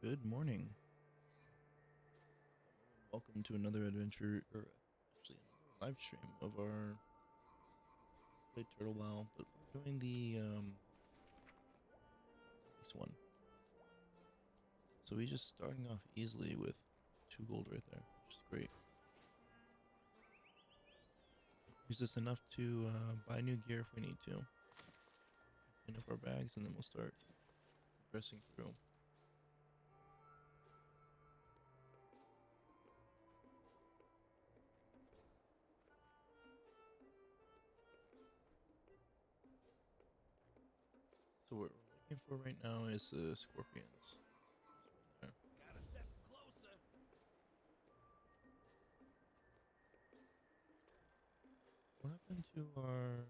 Good morning. Welcome to another adventure, or actually another live stream of our Let's Play Turtle WoW, but we're doing the Olympics one. So we just starting off easily with 2 gold right there, which is great. Gives us enough to buy new gear if we need to. Clean up our bags and then we'll start progressing through. So what we're looking for right now is scorpions. There. Gotta step closer. What happened to our...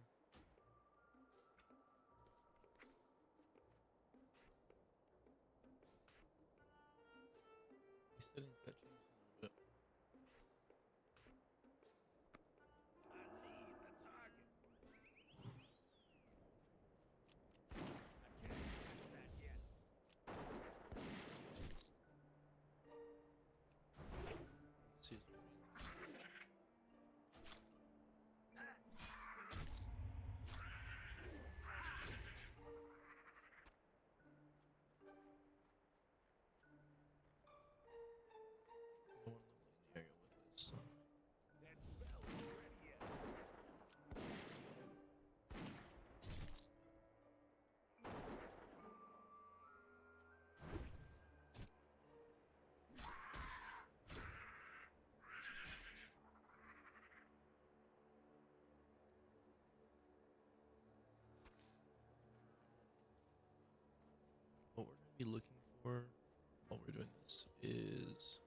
These settings got changed a little bit. I need a target. I can't catch that yet. Let's see if no one living in the area with us, so... That spell is ready yet. What we're going to be looking for while we're doing this is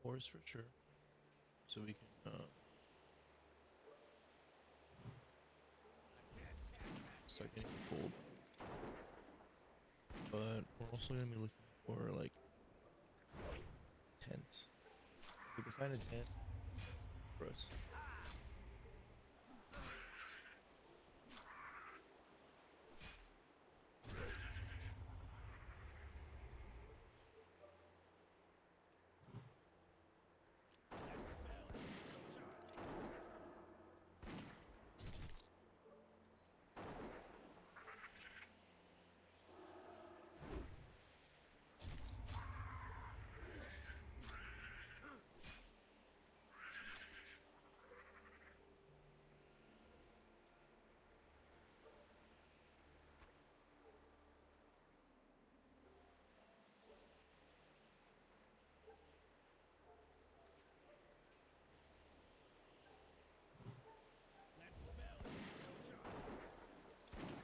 ores for sure, so we can I can't catch that start yet. getting gold. But we're also going to be looking for like tents. If we can find a tent for us. That spell is still charging. That spell is still charging.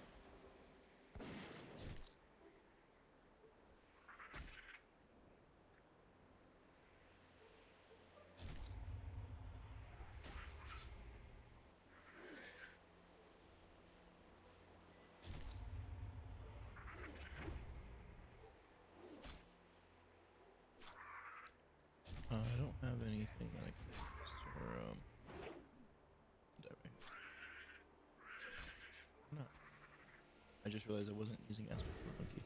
I don't have anything that I can use for die right here. No. I just realized I wasn't using Esper for Monkey.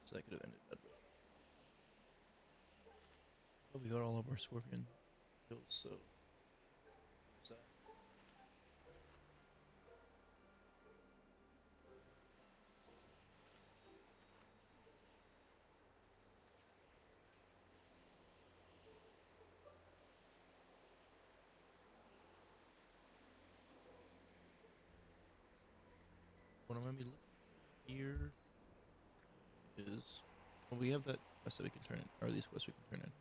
So that could have ended badly. But we got all of our scorpion kills, so there's that. What I'm gonna be looking for here is, well, we have that quest that we can turn in, or these quests we can turn in.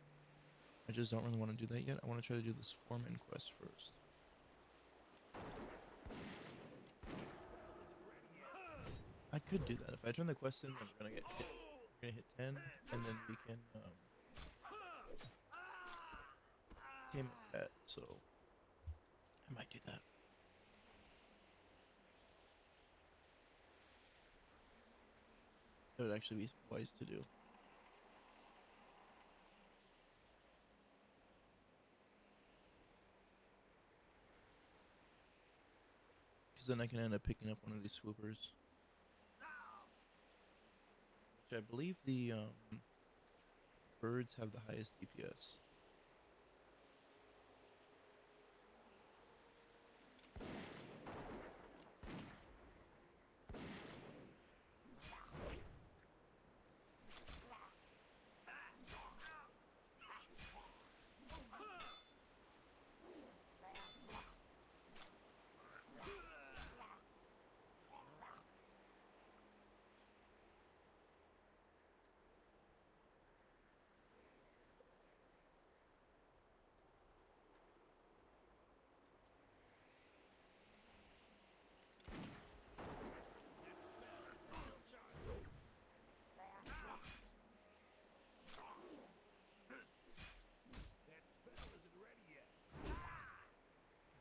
I just don't really want to do that yet. I want to try to do this foreman quest first. I could do that. If I turn the quest in, then we're gonna get hit. We're gonna hit 10, and then we can tame it at. So I might do that. That would actually be wise to do. because then I can end up picking up one of these swoopers. Which I believe the birds have the highest DPS.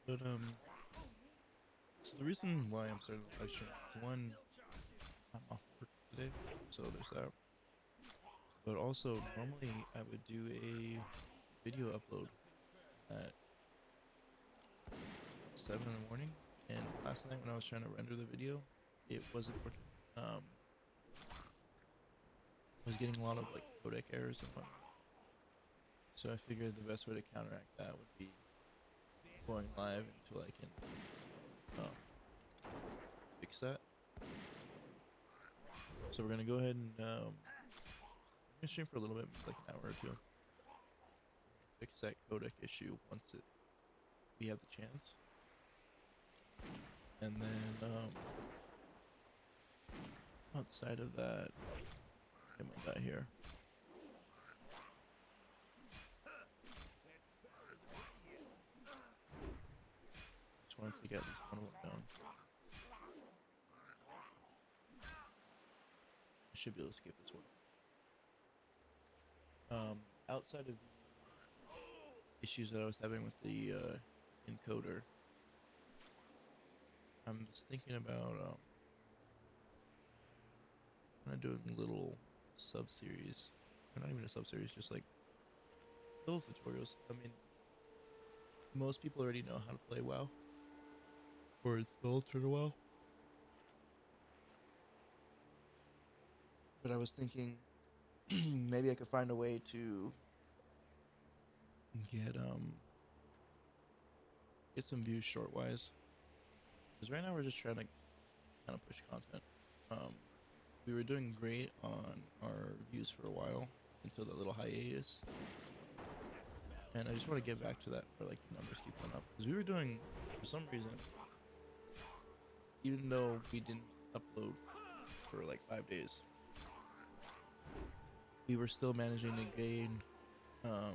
But so the reason why I'm starting the live stream is one, I'm off work today, so there's that. But also, normally I would do a video upload at 7 in the morning, and last night when I was trying to render the video, it wasn't working. I was getting a lot of like codec errors and whatnot. So I figured the best way to counteract that would be going live until I can fix that. So we're gonna go ahead and I'm gonna stream for a little bit, like an hour or two. Fix that codec issue once we have the chance. And then outside of that, get my guy here. Just wanted to get at least one of them down. I should be able to skip this one. Outside of the issues that I was having with the encoder, I'm just thinking about kind of doing little sub-series, or not even a sub-series, just like little tutorials. I mean, most people already know how to play WoW, or install WoW. But I was thinking maybe I could find a way to get some views short-wise. Because right now we're just trying to kind of push content. We were doing great on our views for a while until that little hiatus, and I just want to get back to that where like the numbers keep going up. Because we were doing, for some reason, even though we didn't upload for like 5 days, we were still managing to gain a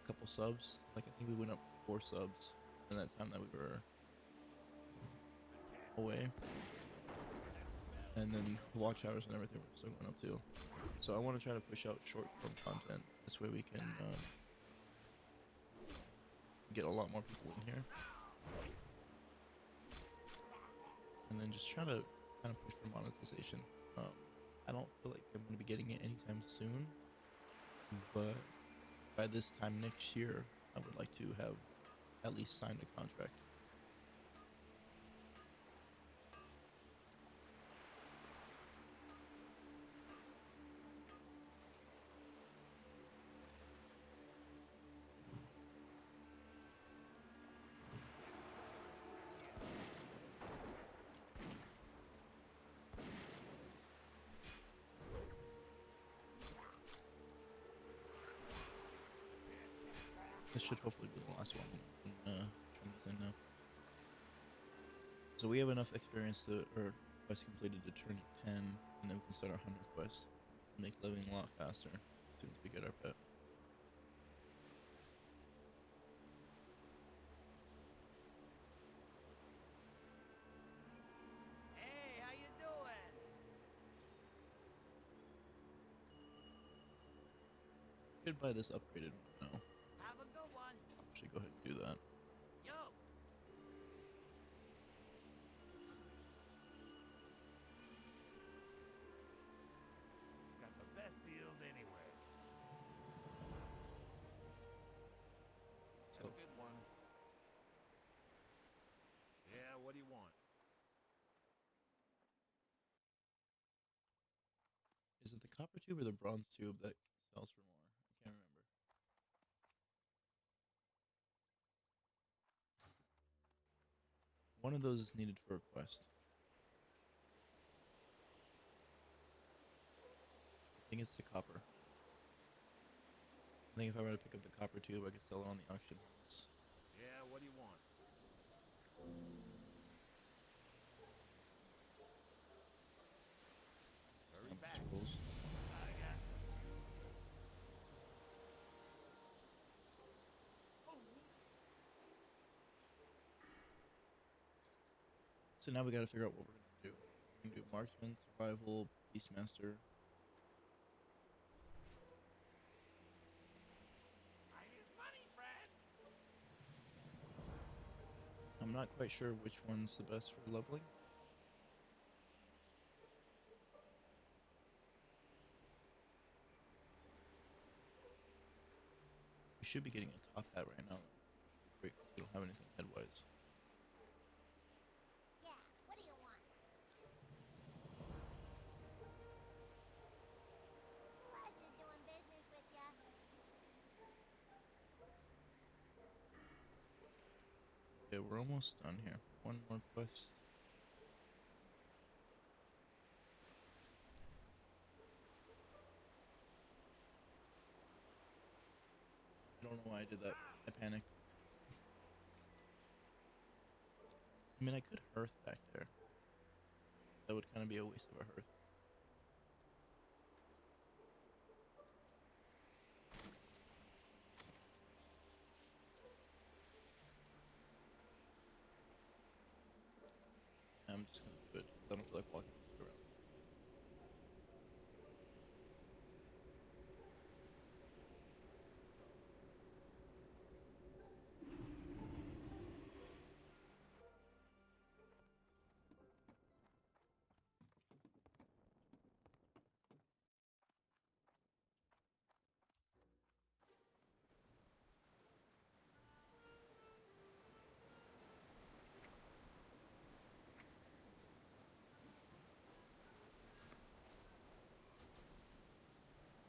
couple subs. Like I think we went up 4 subs in that time that we were away. And then the watch hours and everything were still going up too. So I want to try to push out short form content. This way we can get a lot more people in here. And then just try to kind of push for monetization. I don't feel like I'm going to be getting it anytime soon. But by this time next year, I would like to have at least signed a contract. This should hopefully be the last one. Turn this in now. So we have enough experience or quests completed to turn it 10, and then we can start our 100 quests. Make living a lot faster as soon as we get our pet. Hey, how you doing? Could buy this upgraded one now. Have a good one. I'll actually go ahead and do that. Yo. Got the best deals anywhere. So Have a good one. Yeah, what do you want? copper tube or the bronze tube that sells for more? I can't remember. One of those is needed for a quest. I think it's the copper. I think if I were to pick up the copper tube, I could sell it on the auction house. Yeah, what do you want? Hurry Some back. vegetables. I got. Oh. So now we gotta figure out what we're gonna do. We're gonna do marksman, survival, beastmaster. Time is money, friend. I'm not quite sure which one's the best for leveling. We should be getting a top hat right now. Great, 'cause we don't have anything headwise. Yeah, what do you want? Pleasure doing business with ya. Okay, we're almost done here. One more quest. I don't know why I did that. I panicked. I mean, I could hearth back there. That would kind of be a waste of a hearth. I'm just gonna do it. I don't feel like walking around.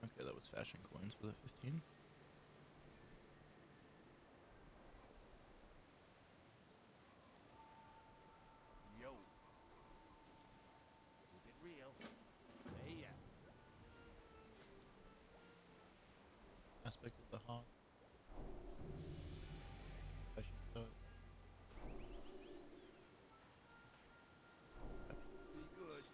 Okay, that was fashion coins. Was it 15? Yo. Keep it real. Hey, yeah. Aspect of the hawk. Fashion show. Be good.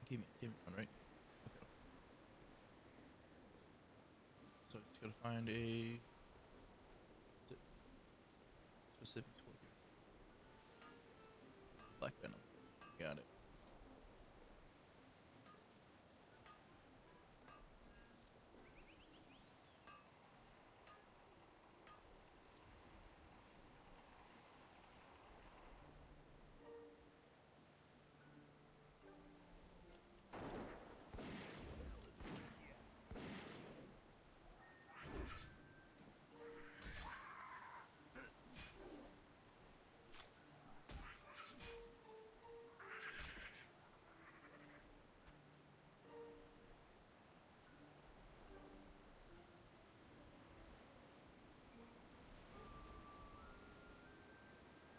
Keep me on, right? Okay. So just gotta find a specific scorpion. Black venom. Got it.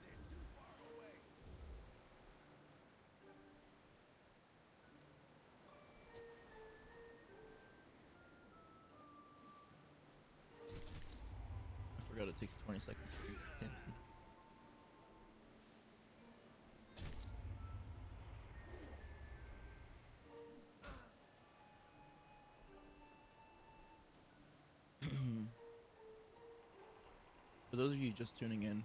They're too far away. I forgot it takes 20 seconds to do it. For those of you just tuning in,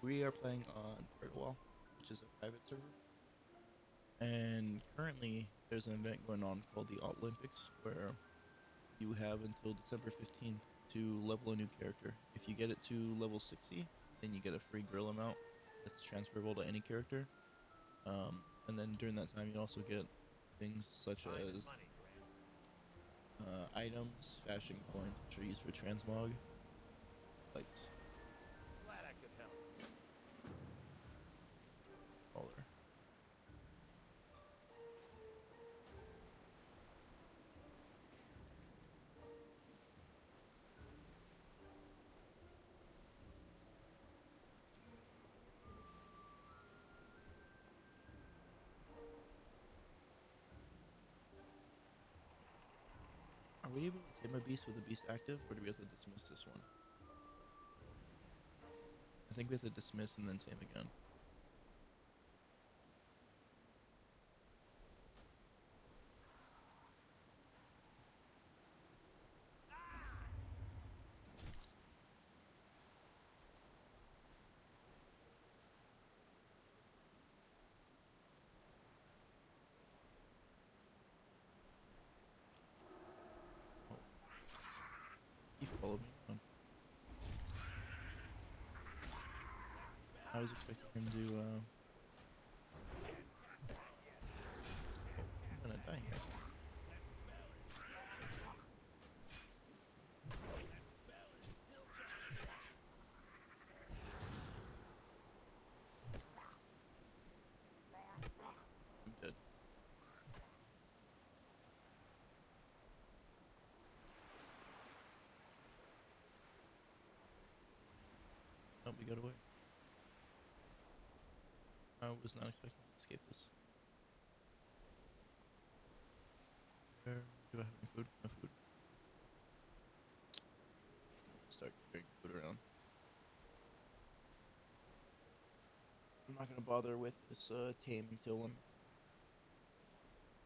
we are playing on Wall, which is a private server. And currently, there's an event going on called the Aly'lympics, where you have until December 15th to level a new character. If you get it to level 60, then you get a free gorilla mount that's transferable to any character. And then during that time, you also get things such Time as and money, Dram. items, fashion coins, which are used for transmog. Like, Glad I could help. all there. Are we able to tame a beast with a beast active, or do we have to dismiss this one? I think we have to dismiss and then tame again. Oh. He followed me around. I was expecting him to, oh, I'm gonna die here. I'm dead. Oh, we got away. I was not expecting to escape this. Where do I have any food? No food. Start carrying food around. I'm not gonna bother with this tame until I'm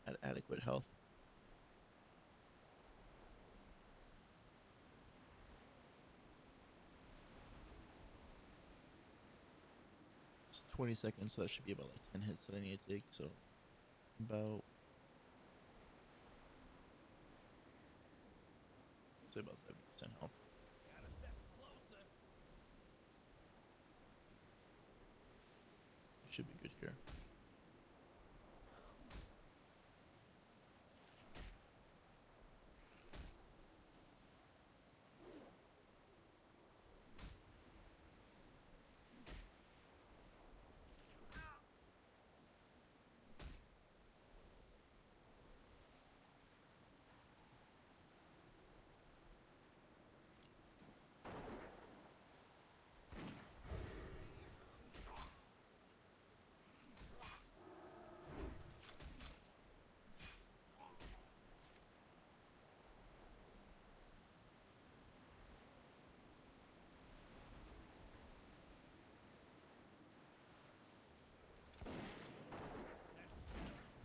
at adequate health. It's 20 seconds, so that should be about like 10 hits that I need to take. So about, say about 70% health. Gotta step closer. Should be good here.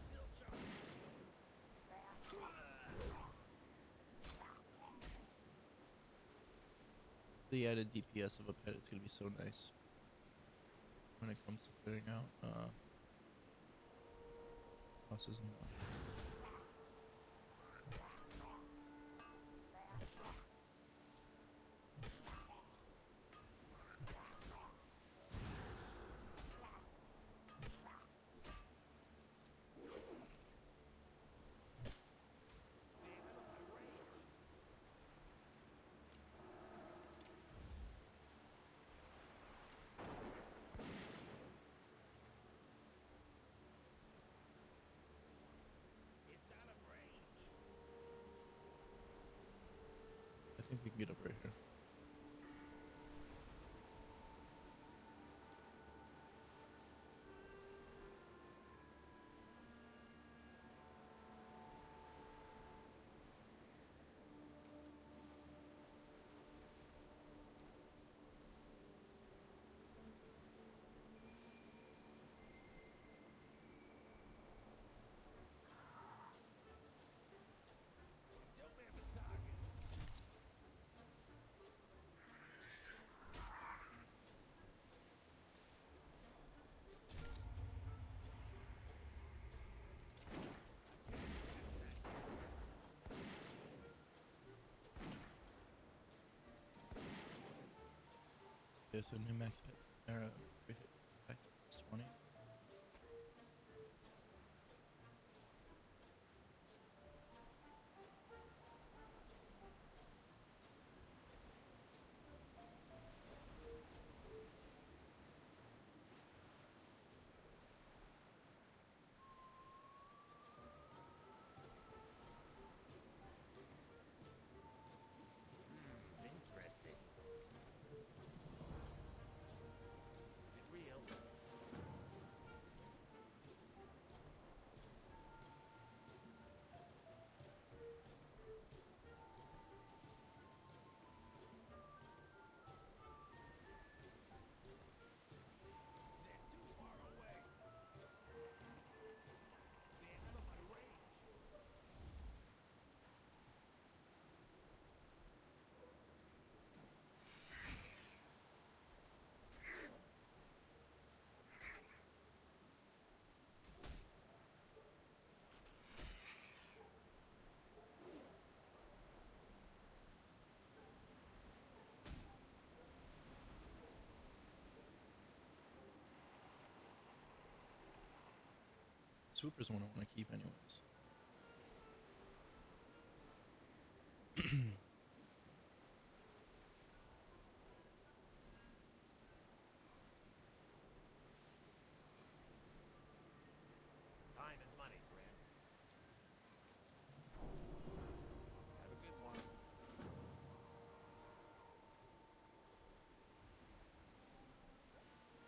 Still charging. The added DPS of a pet is gonna be so nice when it comes to clearing out bosses and whatnot. Okay, so new max hit, crit hit attack is 20. Interesting. Get real. They're too far away. They're out of my range. Swooper's the one I want to keep anyways. Time is money, friend. Have a good one. I need to target something first.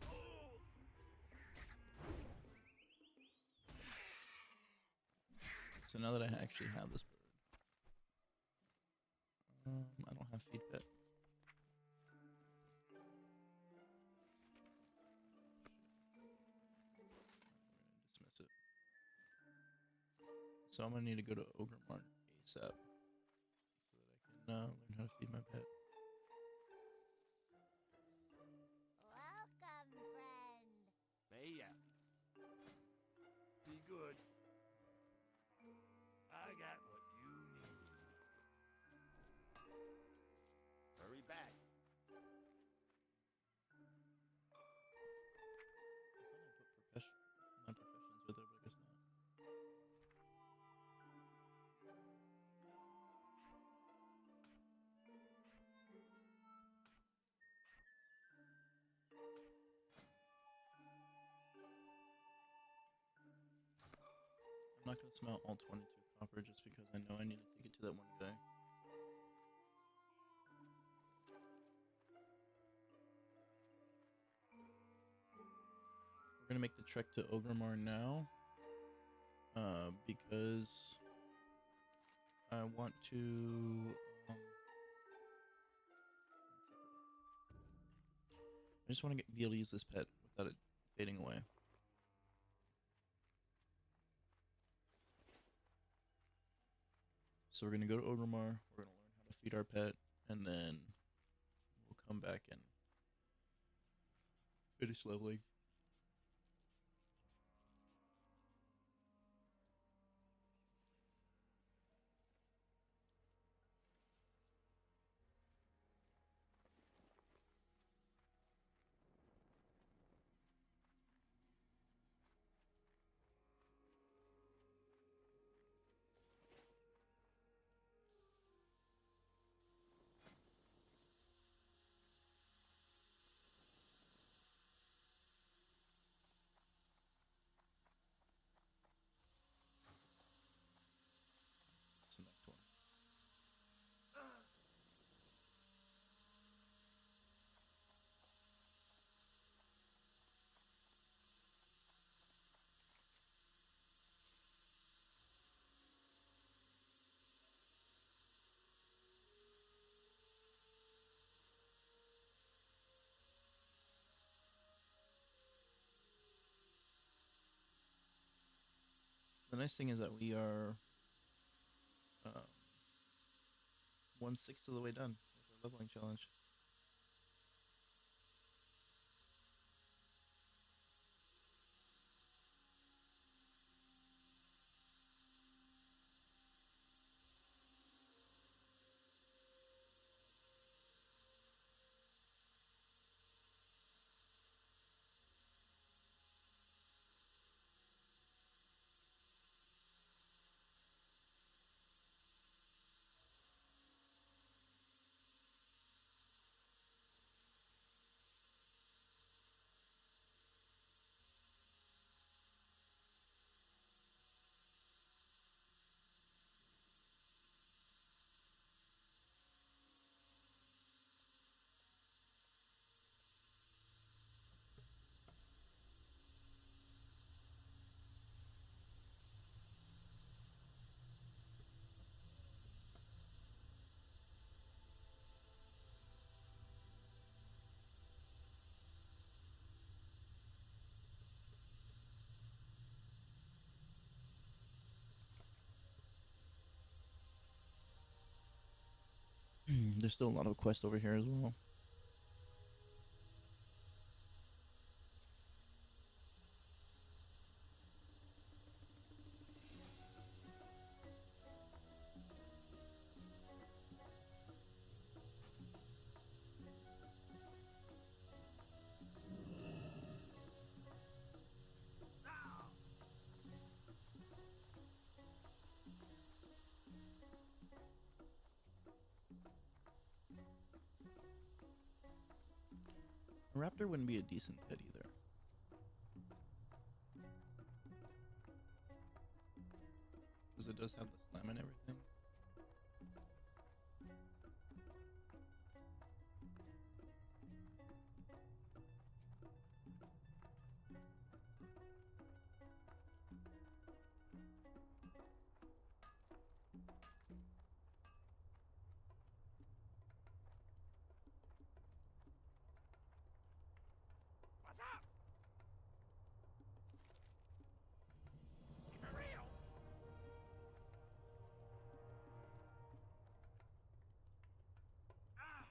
Oh! So now that I actually have this bird, I don't have feed pet. Dismiss it. So I'm gonna need to go to Ogre Mart ASAP so that I can learn how to feed my pet. Welcome, friend. Hey, yeah. Be good. I got what you need. Hurry back. I thought I put my professions with her, but I guess not. I'm not gonna smell all 22 copper just because I know I need to take it to that one guy. We're gonna make the trek to Ogremar now, because I want to. I just want to be able to use this pet without it fading away. So we're gonna go to Ogremar. We're gonna learn how to feed our pet, and then we'll come back and finish leveling. The nice thing is that we are 1/6 of the way done with our leveling challenge. There's still a lot of quests over here as well. A raptor wouldn't be a decent pet either. Because it does have the slam and everything. What's up? Keep it real. Ah.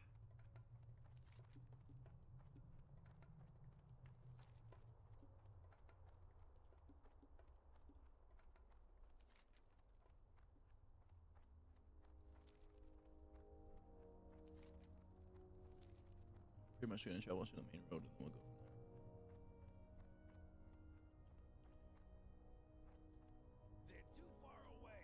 Pretty much gonna travel to the main road and then we'll go from there. They're too far away.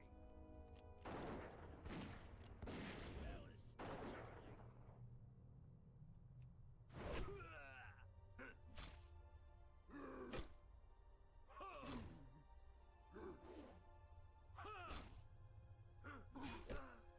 Spell is still charging.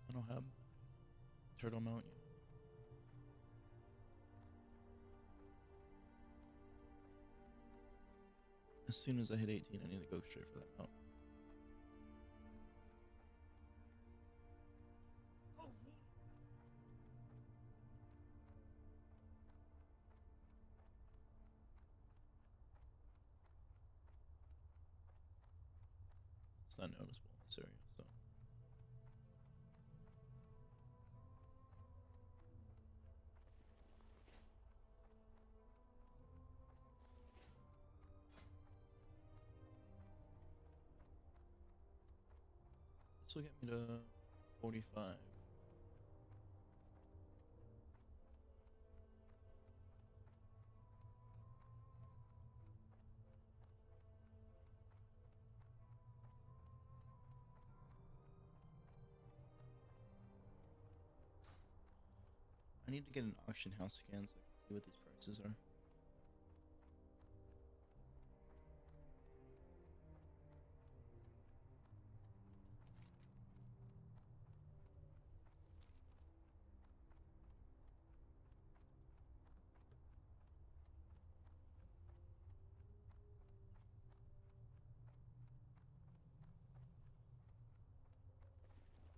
I don't have turtle mount yet. As soon as I hit 18, I need to go straight for that mount. Oh. It's not noticeable in this area, so. This will get me to 45. I need to get an auction house scan so I can see what these prices are.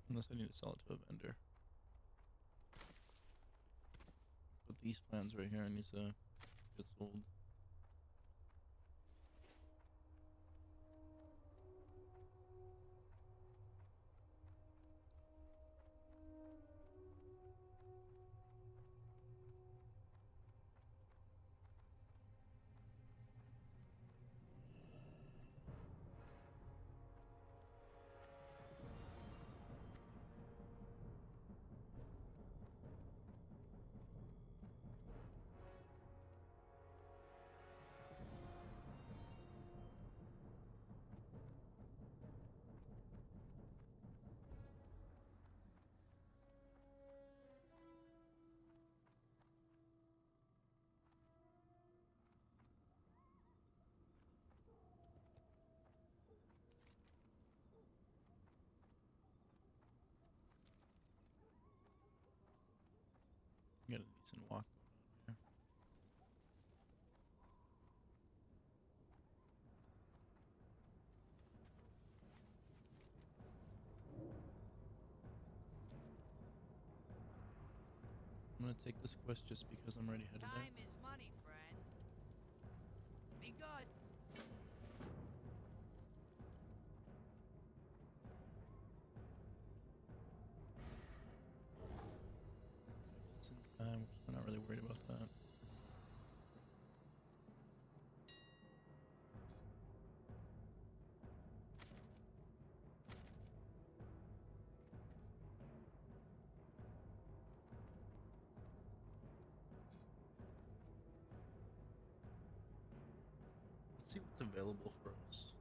Unless I need to sell it to a vendor. But these plans right here needs to get sold. Got a decent walk going on here. I'm gonna take this quest just because I'm already headed there. Time is money, friend. Be good. It's in time, which I'm not really worried about that. Let's see what's available for us.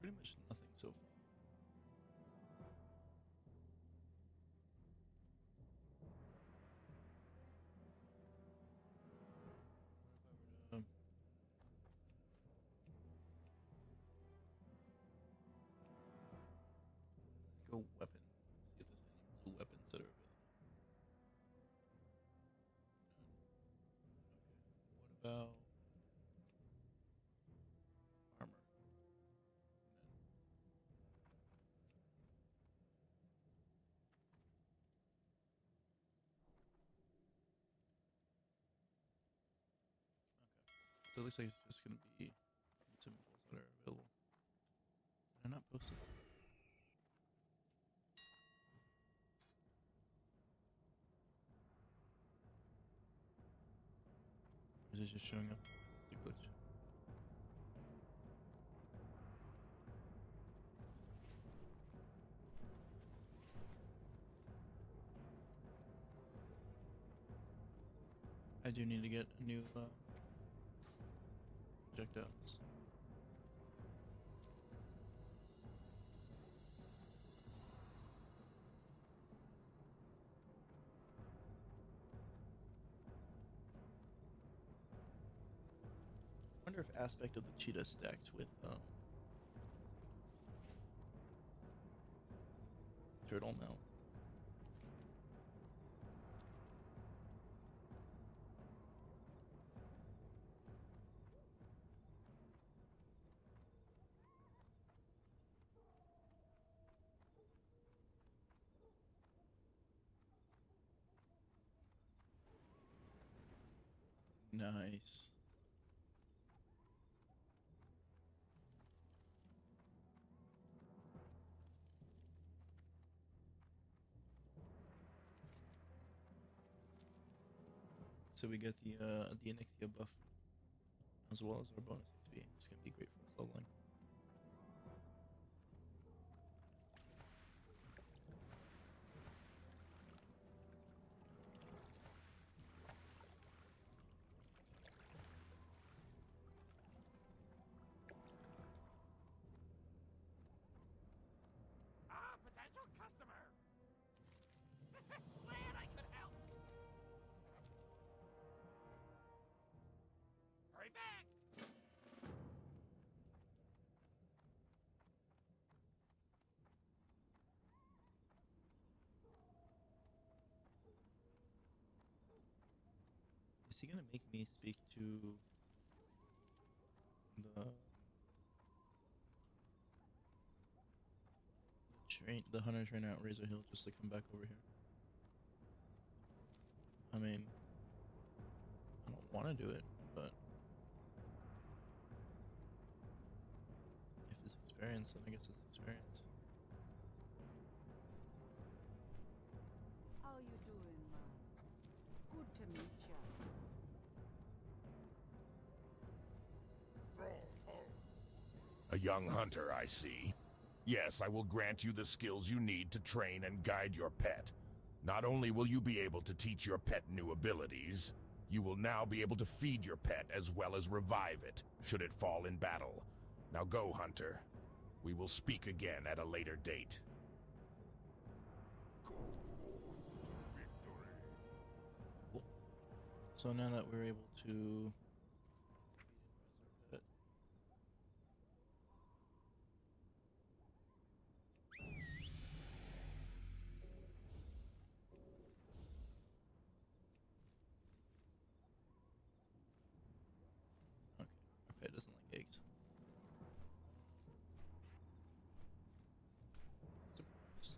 Pretty much nothing so far. What if I were to let's go weapon. See if there's any blue weapons that are available. None. Okay. What about armor? None. Okay. So it looks like it's just gonna be consumables that are available. They're not posted. Or is it just showing up? It's a glitch. I do need to get a new projectiles. I wonder if aspect of the cheetah stacks with turtle now. Nice. So we get the Anixia buff as well as our bonus XP. It's gonna be great for us leveling. Glad I could help. Hurry back. Is he gonna make me speak to the hunter trainer at Razor Hill just to come back over here? I mean, I don't want to do it, but if it's experience, then I guess it's experience. How you doing, man? Good to meet ya. A young hunter, I see. Yes, I will grant you the skills you need to train and guide your pet. Not only will you be able to teach your pet new abilities, you will now be able to feed your pet as well as revive it, should it fall in battle. Now go, hunter. We will speak again at a later date. Cool. So now that we're able to our pet doesn't like eggs. Surprise.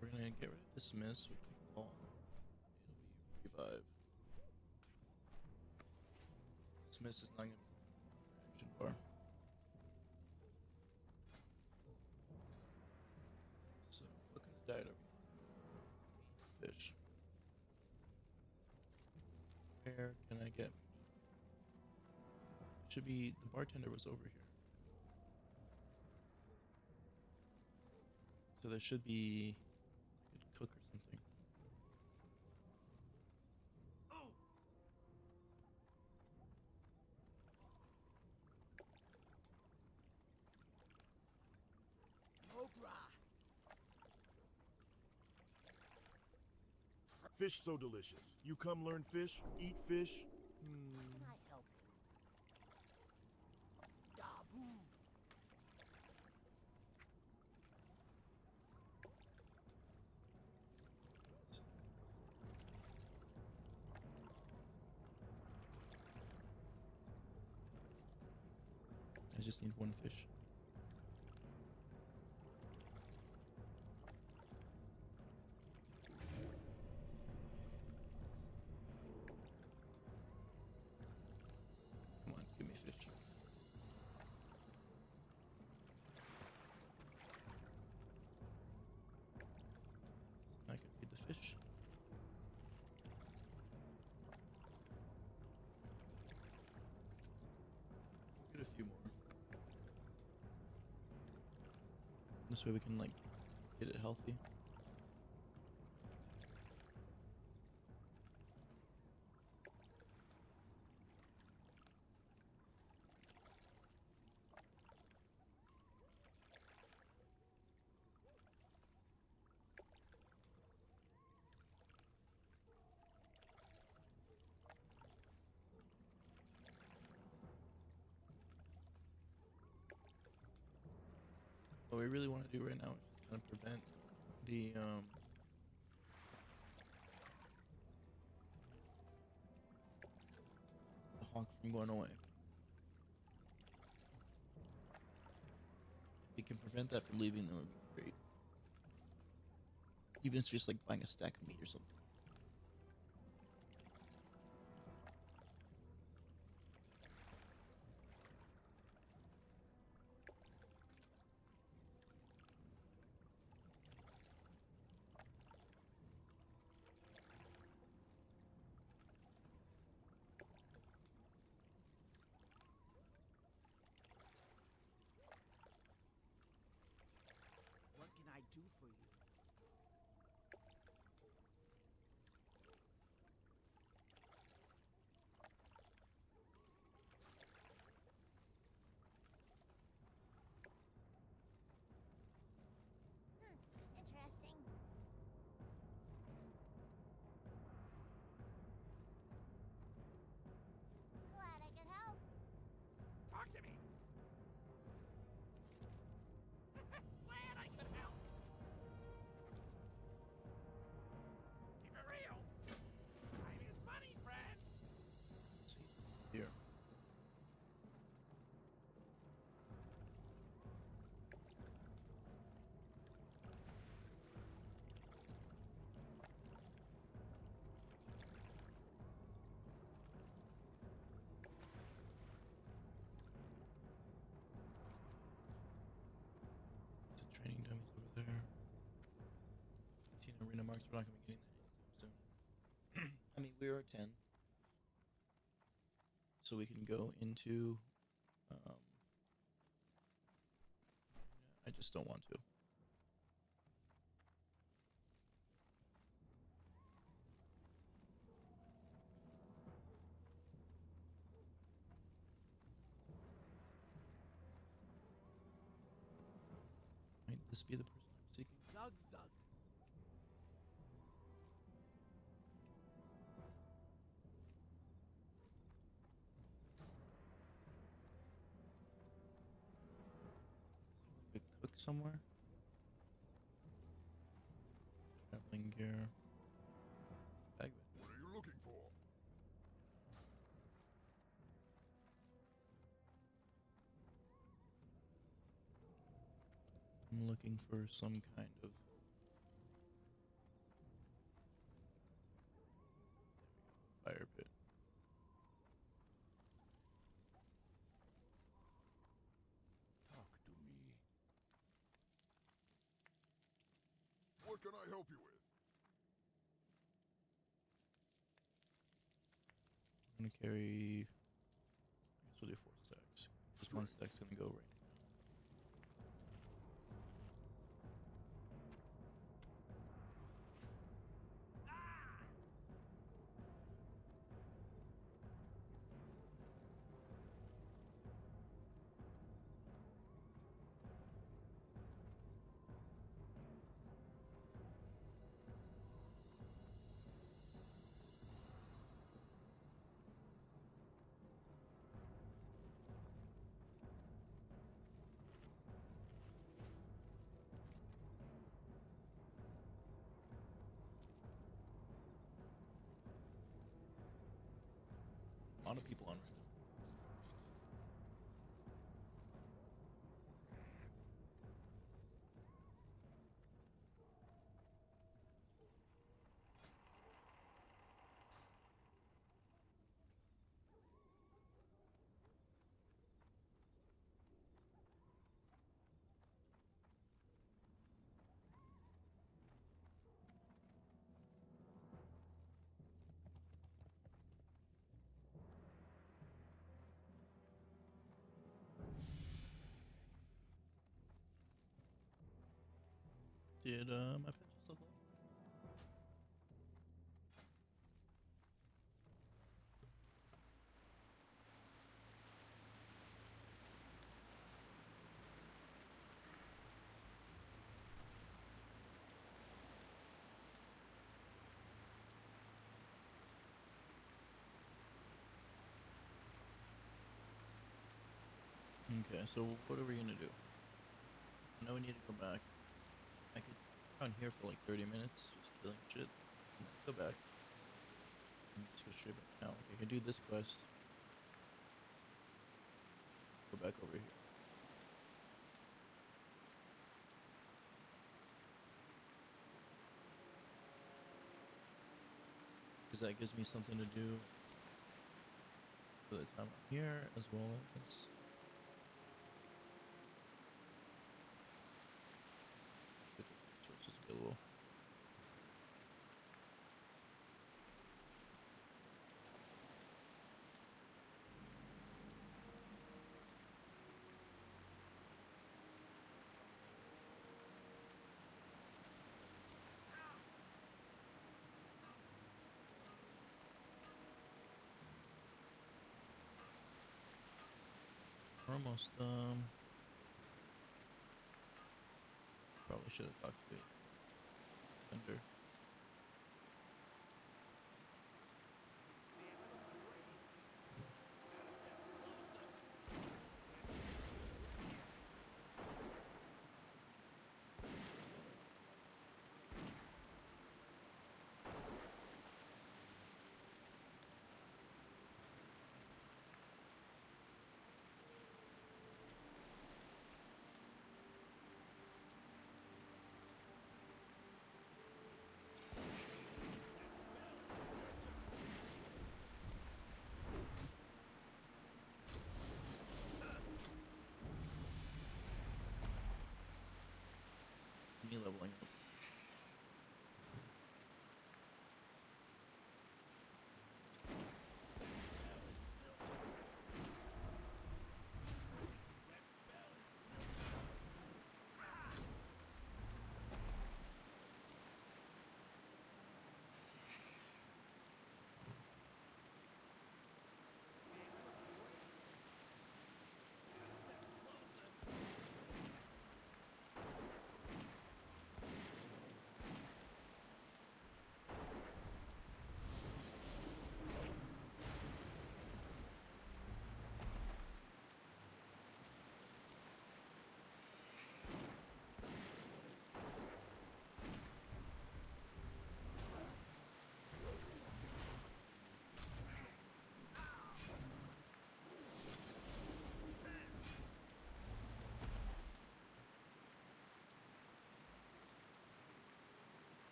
We're gonna get rid of dismiss with the claw. It'll be revive. Dismiss is not gonna be action bar. So what kind of diet are we on? Fish. Where can I get? Should be the bartender was over here. So there should be like a cook or something. Oh. Ogra. Fish so delicious. You come learn fish, eat fish. Can I help you? Dabu. I just need one fish. Come on, give me fish. I can feed the fish. Get a few more. This way we can like get it healthy. What we really want to do right now is just kind of prevent the hawk from going away. If we can prevent that from leaving, that would be great. Even if it's just like buying a stack of meat or something. What can I do for you? Interesting. marks. We're not gonna be getting that anytime soon. I mean, we are at 10, so we can go into. I just don't want to. Might this be the person I'm seeking? Zug zug. Is he like a cook somewhere? Traveling gear. Bag bed. What are you looking for? I'm looking for some kind of. Fire pit. Talk to me. What can I help you with? I'm gonna carry. I guess we'll do 4 stacks. This one stack's gonna go right now. A lot of people on right now. Did my pet just level up? Okay, so what are we gonna do? I know we need to go back. I could sit around here for like 30 minutes, just killing shit, and then go back. And just go straight back now. Like I can do this quest. Go back over here. Because that gives me something to do for the time I'm here, as well as get the resources available. We're almost probably should have talked to vendor. Me leveling up.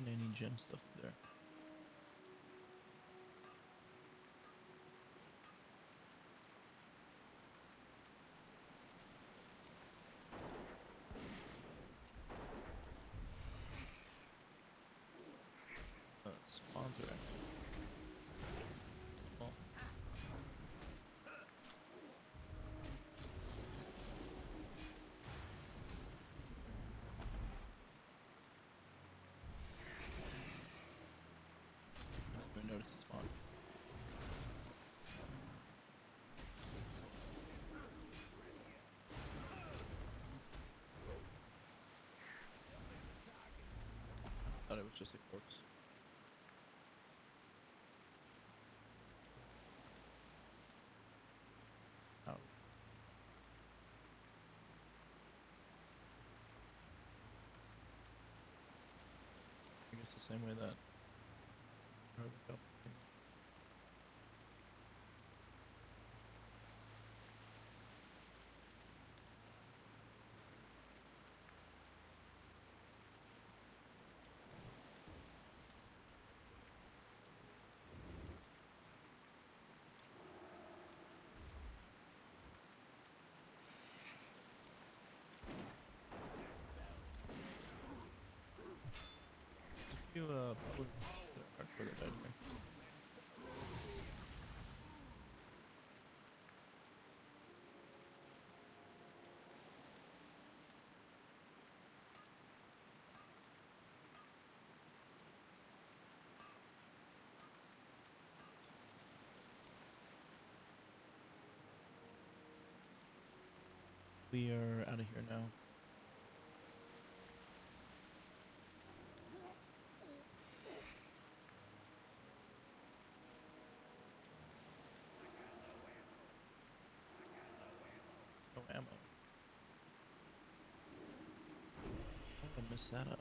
find any gem stuff there. Spawns are actually. Oh. I didn't even notice the spawn. Thought it was just a corpse. Oh. I guess the same way that. Where we go? You probably hardcore that died here. We are out of here now. No ammo. How did I mess that up?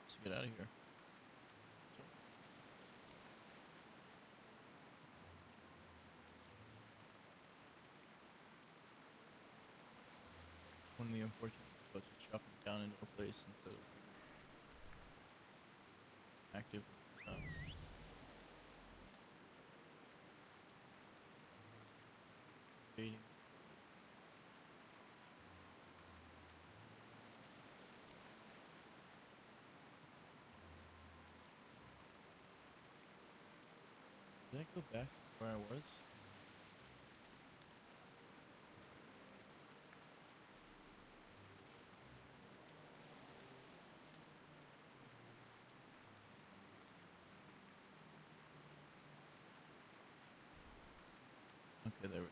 Let's get out of here. One of the unfortunate was chopping down into a place instead of active. Waiting. Did I go back where I was? Okay, there we go.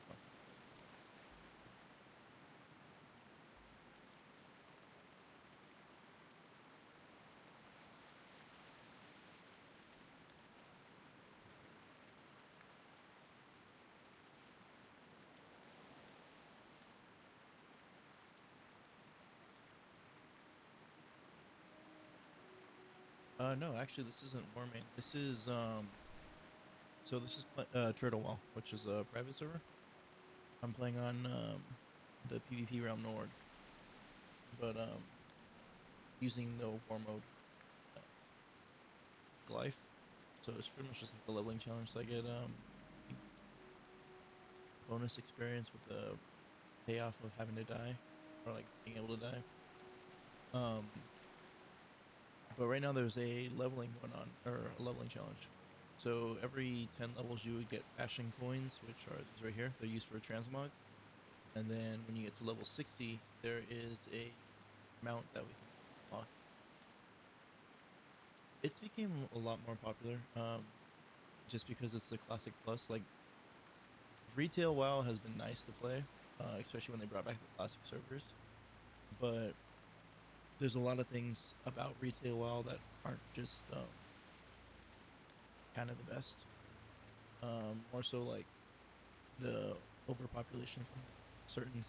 No, actually, this isn't Warming. This is, so this is Turtle Wall, which is a private server. I'm playing on, the PvP Realm Nord, but, using the War mode, life. So it's pretty much just like a leveling challenge. So I get, bonus experience with the payoff of having to die, or like being able to die. But right now there's a leveling going on, or a leveling challenge. So every 10 levels you would get passion coins, which are these right here. They're used for transmog. And then when you get to level 60, there is a mount that we can it's became a lot more popular. Just because it's the classic plus. Like retail WoW has been nice to play, especially when they brought back the classic servers. But there's a lot of things about retail WoW that aren't just kind of the best. More so like the overpopulation from certain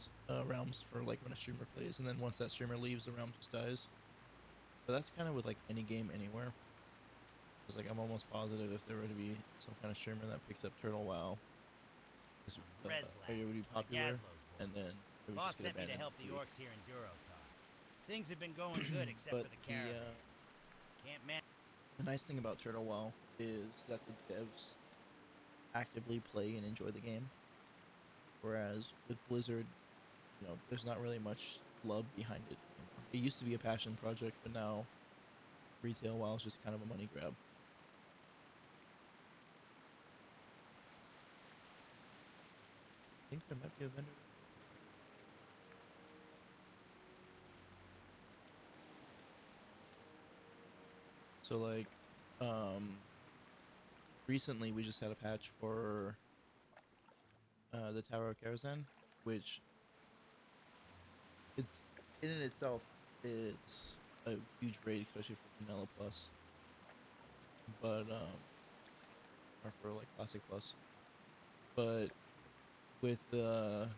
realms for like when a streamer plays, and then once that streamer leaves, the realm just dies. But that's kind of with like any game anywhere. It's like I'm almost positive if there were to be some kind of streamer that picks up Turtle WoW, this area would be popular, and then it would Boss just get sent me to abandoned. help the orcs here in Durotar. Things have been going good except But for the caravans. Can't man. The nice thing about Turtle WoW is that the devs actively play and enjoy the game, whereas with Blizzard, you know, there's not really much love behind it. You know? It used to be a passion project, but now retail WoW is just kind of a money grab. I think there might be a vendor. So like, recently we just had a patch for the Tower of Karazhan, which it's in and itself it's a huge raid, especially for Vanilla Plus, but or for like Classic Plus, but with the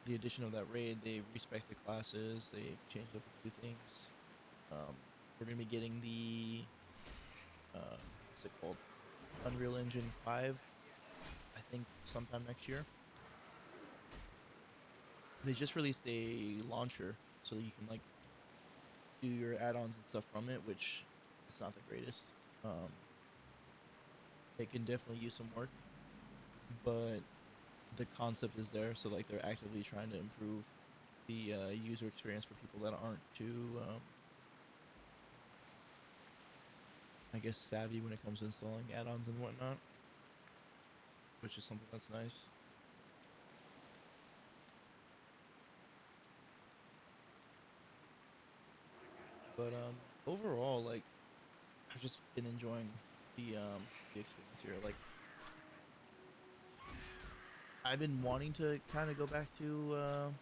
addition of that raid, they respect the classes. They changed up a few things. We're gonna be getting the what's it called? Unreal Engine 5, I think sometime next year. They just released a launcher so that you can like do your add-ons and stuff from it, which is not the greatest. It can definitely use some work, but the concept is there, so like they're actively trying to improve the user experience for people that aren't too I guess savvy when it comes to installing add-ons and whatnot, which is something that's nice. But overall, like I've just been enjoying the experience here. Like I've been wanting to kind of go back to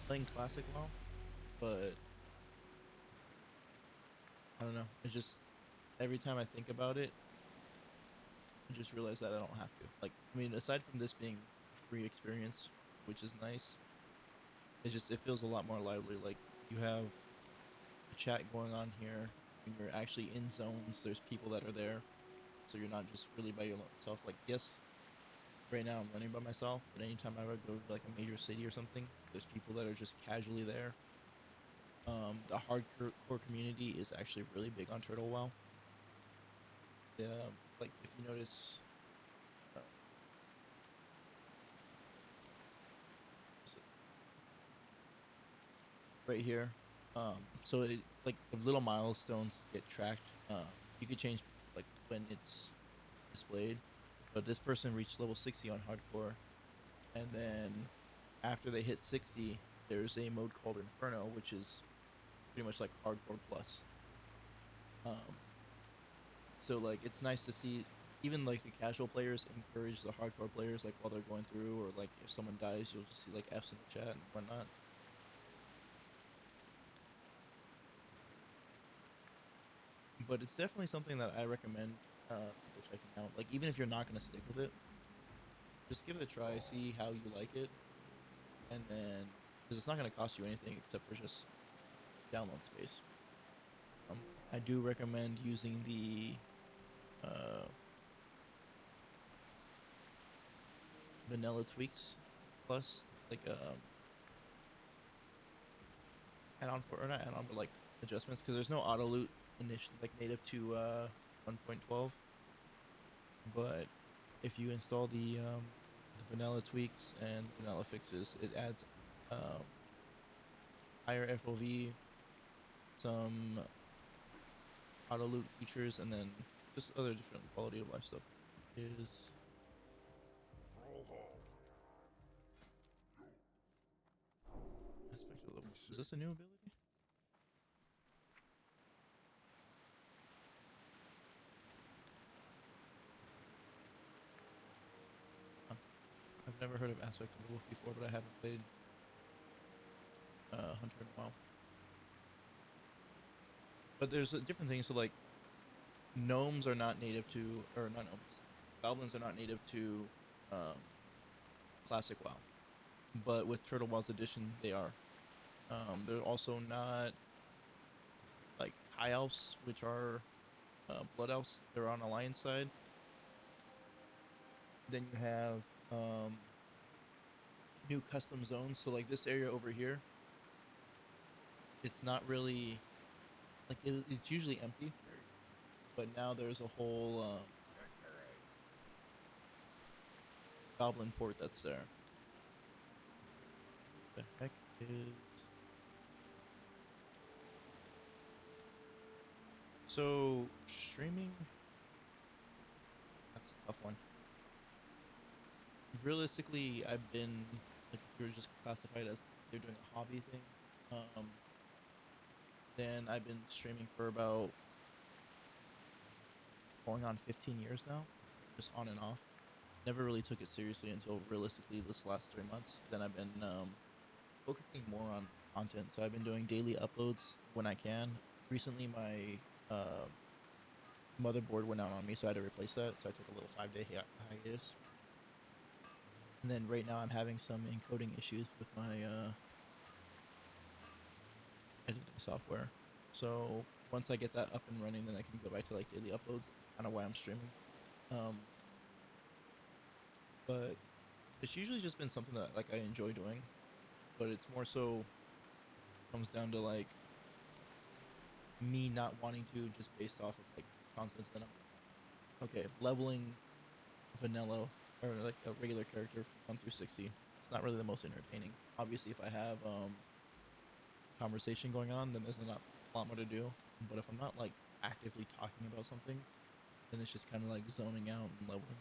playing classic WoW, but I don't know. It just every time I think about it, I just realize that I don't have to. Like, I mean, aside from this being a free experience, which is nice, it feels a lot more lively. Like you have a chat going on here, and you're actually in zones. There's people that are there, so you're not just really by yourself. Like, yes, right now I'm running by myself, but anytime I ever go to like a major city or something, there's people that are just casually there. The hardcore community is actually really big on Turtle WoW. Yeah, like if you notice, uh, right here, so it, like the little milestones get tracked. You could change like when it's displayed, but this person reached level 60 on hardcore, and then after they hit 60, there's a mode called Inferno, which is pretty much like hardcore plus. So like it's nice to see even like the casual players encourage the hardcore players like while they're going through, or like if someone dies, you'll just see like F's in the chat and whatnot. But it's definitely something that I recommend people checking out. Like even if you're not gonna stick with it, just give it a try, see how you like it, and then because it's not gonna cost you anything except for just download space. I do recommend using the vanilla tweaks plus like add-on for, or not add-on, but like adjustments, because there's no auto loot initially like native to 1.12, but if you install the vanilla tweaks and vanilla fixes, it adds higher FOV, some auto loot features, and then just other different quality of life stuff. Is aspect of level. Is this a new ability? I've never heard of Aspect of the Wolf before, but I haven't played Hunter in a while. But there's different things. So like gnomes are not native to, or not gnomes, goblins are not native to um, classic WoW. But with Turtle Wow's edition, they are. They're also not like high elves, which are blood elves. They're on alliance side. Then you have new custom zones. So like this area over here, it's not really like it's usually empty, but now there's a whole goblin port that's there. The heck is so streaming? That's a tough one. Realistically, I've been like if you're just classified as you're doing a hobby thing. Then I've been streaming for about going on 15 years now, just on and off. Never really took it seriously until realistically this last 3 months. Then I've been focusing more on content. So I've been doing daily uploads when I can. Recently, my motherboard went out on me, so I had to replace that. So I took a little 5-day hiatus. And then right now I'm having some encoding issues with my editing software. So once I get that up and running, then I can go back to like daily uploads. That's kind of why I'm streaming. But it's usually just been something that like I enjoy doing, but it's more so comes down to like me not wanting to just based off of like content that I'm okay leveling vanilla or like a regular character from 1 through 60. It's not really the most entertaining. Obviously, if I have conversation going on, then there's not a lot more to do. But if I'm not like actively talking about something, then it's just kind of like zoning out and leveling.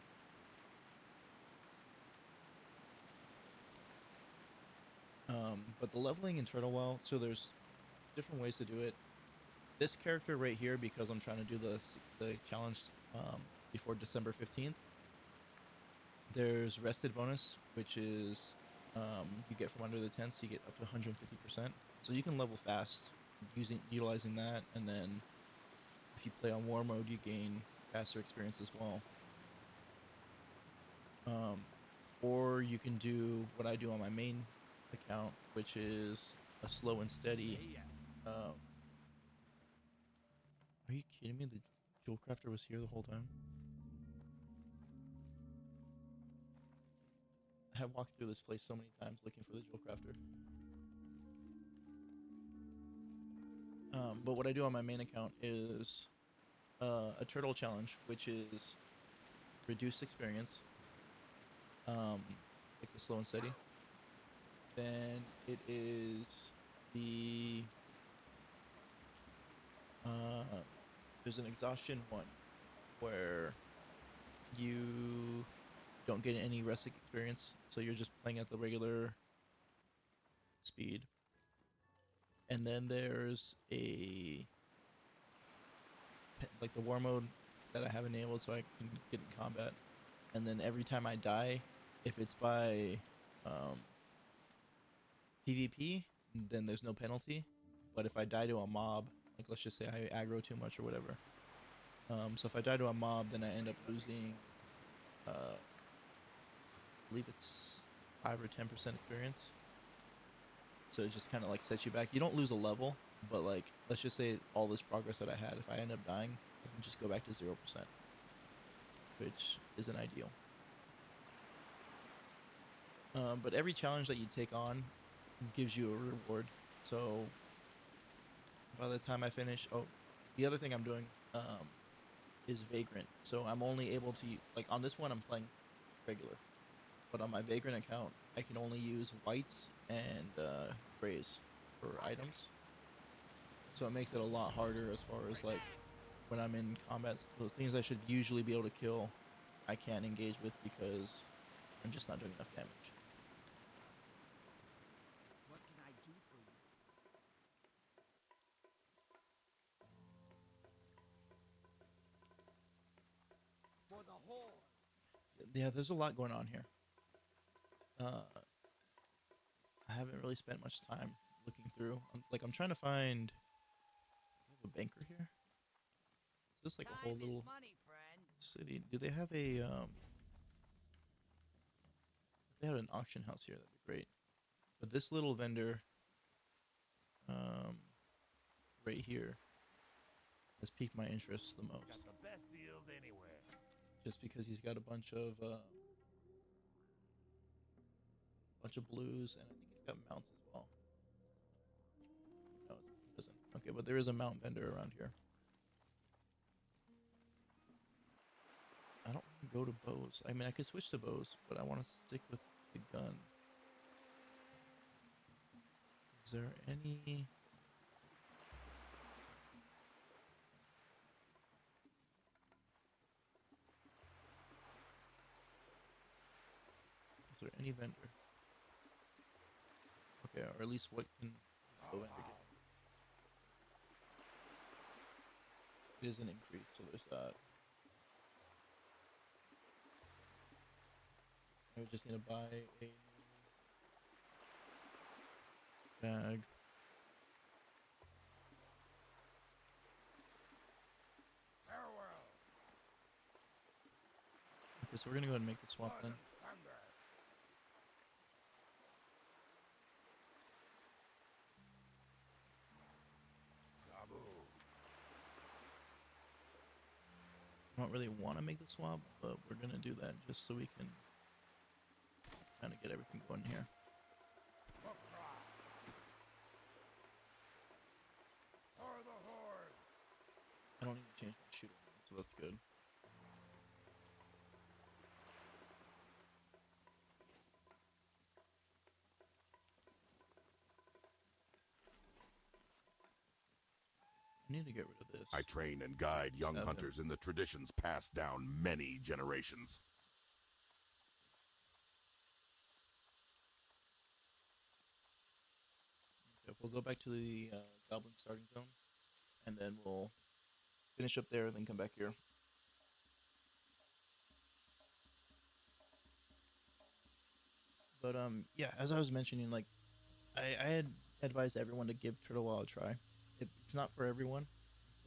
But the leveling in Turtle WoW, so there's different ways to do it. This character right here, because I'm trying to do the challenge before December 15th, there's rested bonus, which is you get from under the tent, so you get up to 150%. So you can level fast utilizing that, and then if you play on war mode, you gain faster experience as well. Or you can do what I do on my main account, which is a slow and steady. Are you kidding me? The jewel crafter was here the whole time. I have walked through this place so many times looking for the jewel crafter. But what I do on my main account is a turtle challenge, which is reduced experience, like the slow and steady. Then it is the there's an exhaustion one where you don't get any resting experience, so you're just playing at the regular speed. And then there's a like the war mode that I have enabled so I can get in combat. And then every time I die, if it's by PvP, then there's no penalty. But if I die to a mob, like let's just say I aggro too much or whatever, so if I die to a mob, then I end up losing I believe it's 5 or 10% experience. So it just kind of like sets you back. You don't lose a level, but like let's just say all this progress that I had, if I end up dying, I can just go back to 0%, which isn't ideal. But every challenge that you take on gives you a reward. So by the time I finish, the other thing I'm doing is Vagrant. So I'm only able to like on this one I'm playing regular, but on my Vagrant account I can only use whites and grays for items. So it makes it a lot harder as far as like when I'm in combat. Those things I should usually be able to kill, I can't engage with because I'm just not doing enough damage. What can I do for you? For the Horde. Yeah, there's a lot going on here. uh, I haven't really spent much time looking through. I'm trying to find. Do we have a banker here? Is this like a whole Time is little money, friend. city? Do they have a If they had an auction house here, that'd be great. But this little vendor, um, right here, has piqued my interest the Got most, the best deals anywhere. just because he's got a bunch of blues, and I think he's got mounts as well. No, he doesn't. Okay, but there is a mount vendor around here. I don't want to go to bows. I mean, I could switch to bows, but I want to stick with the gun. Is there any? Is there any vendor? Okay, or at least what can the vendor get? It is an increase, so there's that. I would just need to buy a bag. Farewell. Okay, so we're gonna go ahead and make the swap Blood then. and thunder. Kaboom. I don't really want to make the swap, but we're gonna do that just so we can kind of get everything going here. For the horde. I don't need to change my shooter, so that's good. I need to get rid of this. I train and guide young Seven. hunters in the traditions passed down many generations. Okay, we'll go back to the goblin starting zone, and then we'll finish up there, and then come back here. But yeah, as I was mentioning, like I had advised everyone to give Turtle Wild a try. It's not for everyone,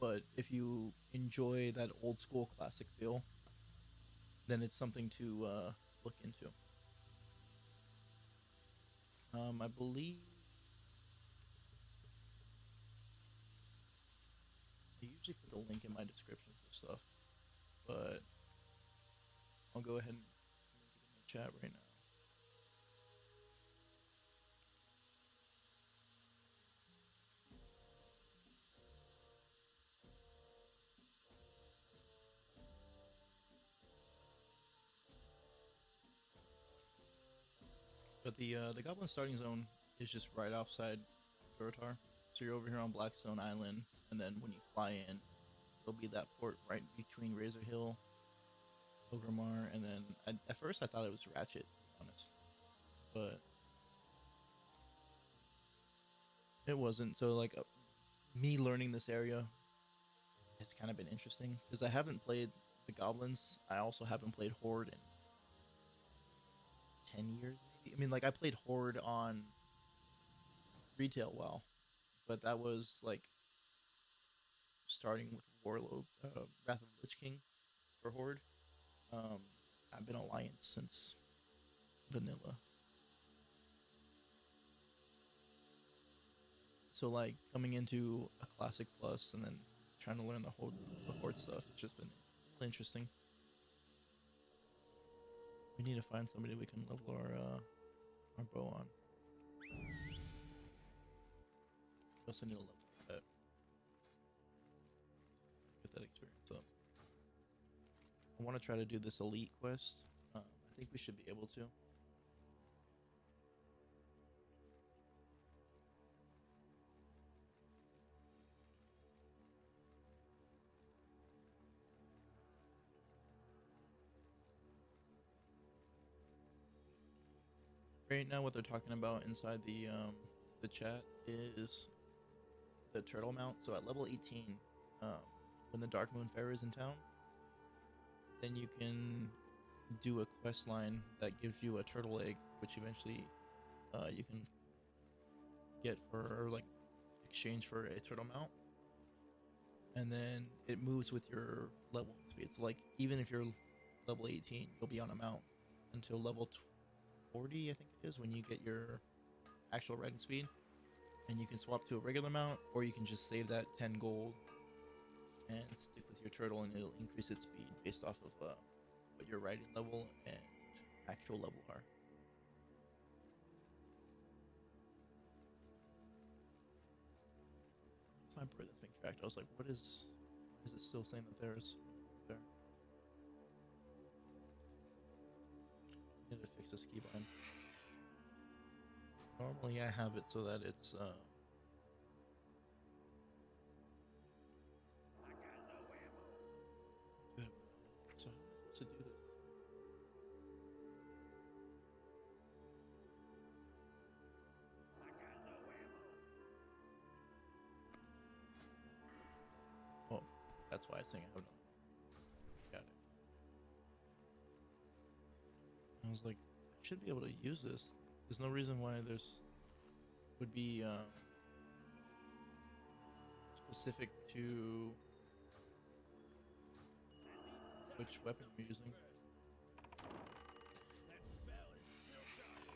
but if you enjoy that old school classic feel, then it's something to look into. I believe I usually put the link in my description for stuff, but I'll go ahead and link it in the chat right now. But the Goblin starting zone is just right outside Duratar. So you're over here on Blackstone Island, and then when you fly in, there'll be that port right between Razor Hill, Ogrimmar, and then at first I thought it was Ratchet, to be honest, but it wasn't. So like me learning this area has kind of been interesting because I haven't played the Goblins. I also haven't played Horde in 10 years, maybe. I mean, like I played Horde on retail WoW, but that was like starting with Warlord, Wrath of the Lich King for Horde. Um, I've been Alliance since vanilla. So like coming into a Classic Plus and then trying to learn the Horde stuff, it's just been really interesting. We need to find somebody we can level our bow on. We also need to level that. Get that experience up. I want to try to do this elite quest. I think we should be able to. Right now, what they're talking about inside the chat is the turtle mount. So at level 18, when the Dark Moon Fair is in town, then you can do a quest line that gives you a turtle egg, which eventually you can get for like exchange for a turtle mount, and then it moves with your level speed. So like even if you're level 18, you'll be on a mount until level 40, I think it is, when you get your actual riding speed, and you can swap to a regular mount, or you can just save that 10 gold and stick with your turtle, and it'll increase its speed based off of what your riding level and actual level are. It's my bird that's being tracked. I was like, what is it still saying that there's there? I need to fix this keybind. Normally I have it so that it's I got no ammo. good. So how am I supposed to do this? I got no ammo. Oh, that's why I was saying I have no. Got it. I was like, I should be able to use this. There's no reason why there's would be specific to which weapon you're using. That spell is still charging.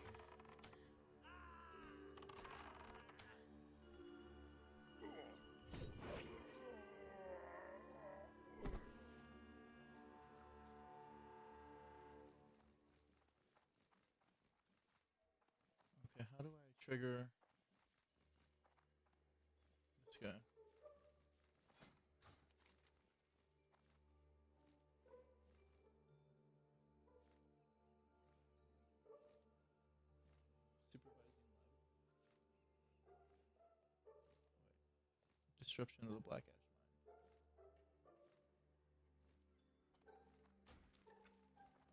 Okay, how do I trigger this guy? Supervising lab. Wait. Disruption of the Black Ash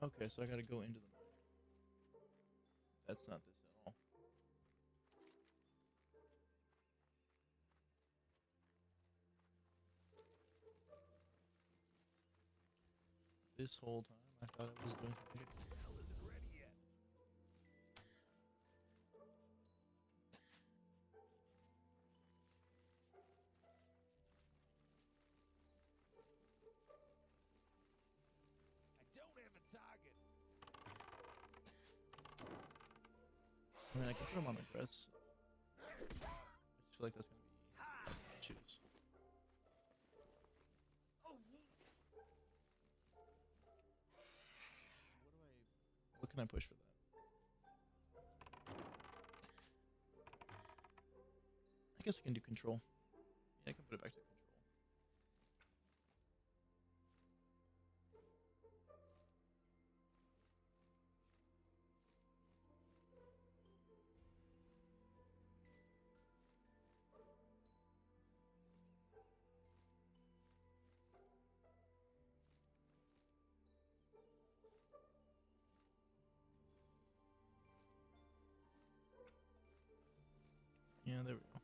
Mine. Okay, so I gotta go into the mine. That's not this at all. This whole time I thought it was doing something different. Spell isn't ready yet. I don't have a target. I mean, I can put him on aggressive. I just feel like that's gonna be choose. What can I push for that? I guess I can do control. Yeah, I can put it back to control. Yeah, there we go.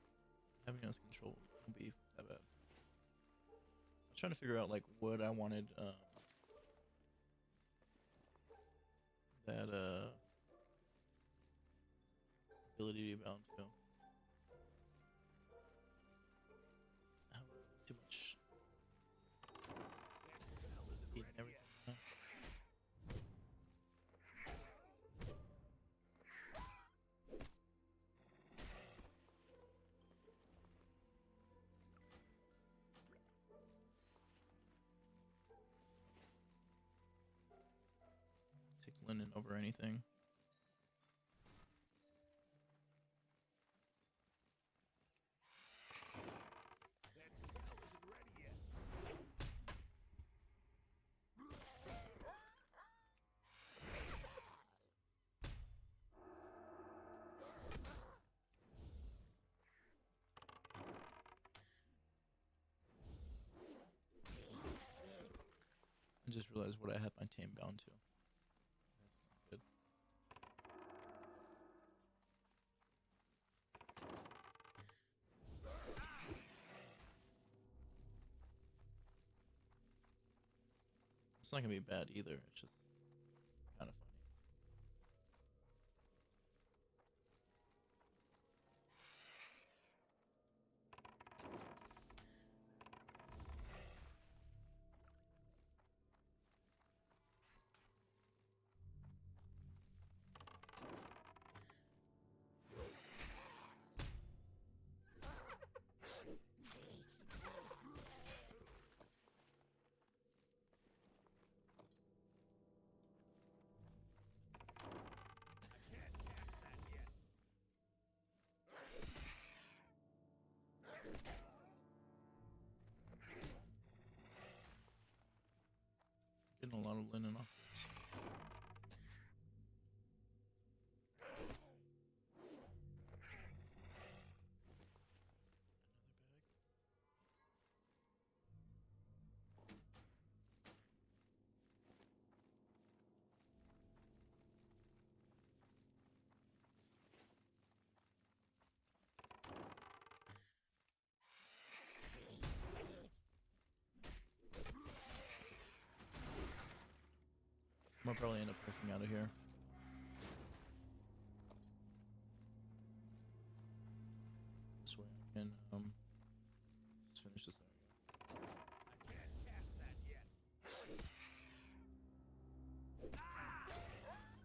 Having us control won't be that bad. I was trying to figure out like what I wanted that ability to be bound to. Too much That spell isn't heat and ready everything. yet. Huh? Take linen over anything. That spell isn't ready yet. I just realized what I had my tame bound to. That's not good. It's not gonna be bad either. It's just more linen off this. I'll probably end up pushing out of here. This way I can just finish this area. I can't cast that yet. I can't cast that yet. Can't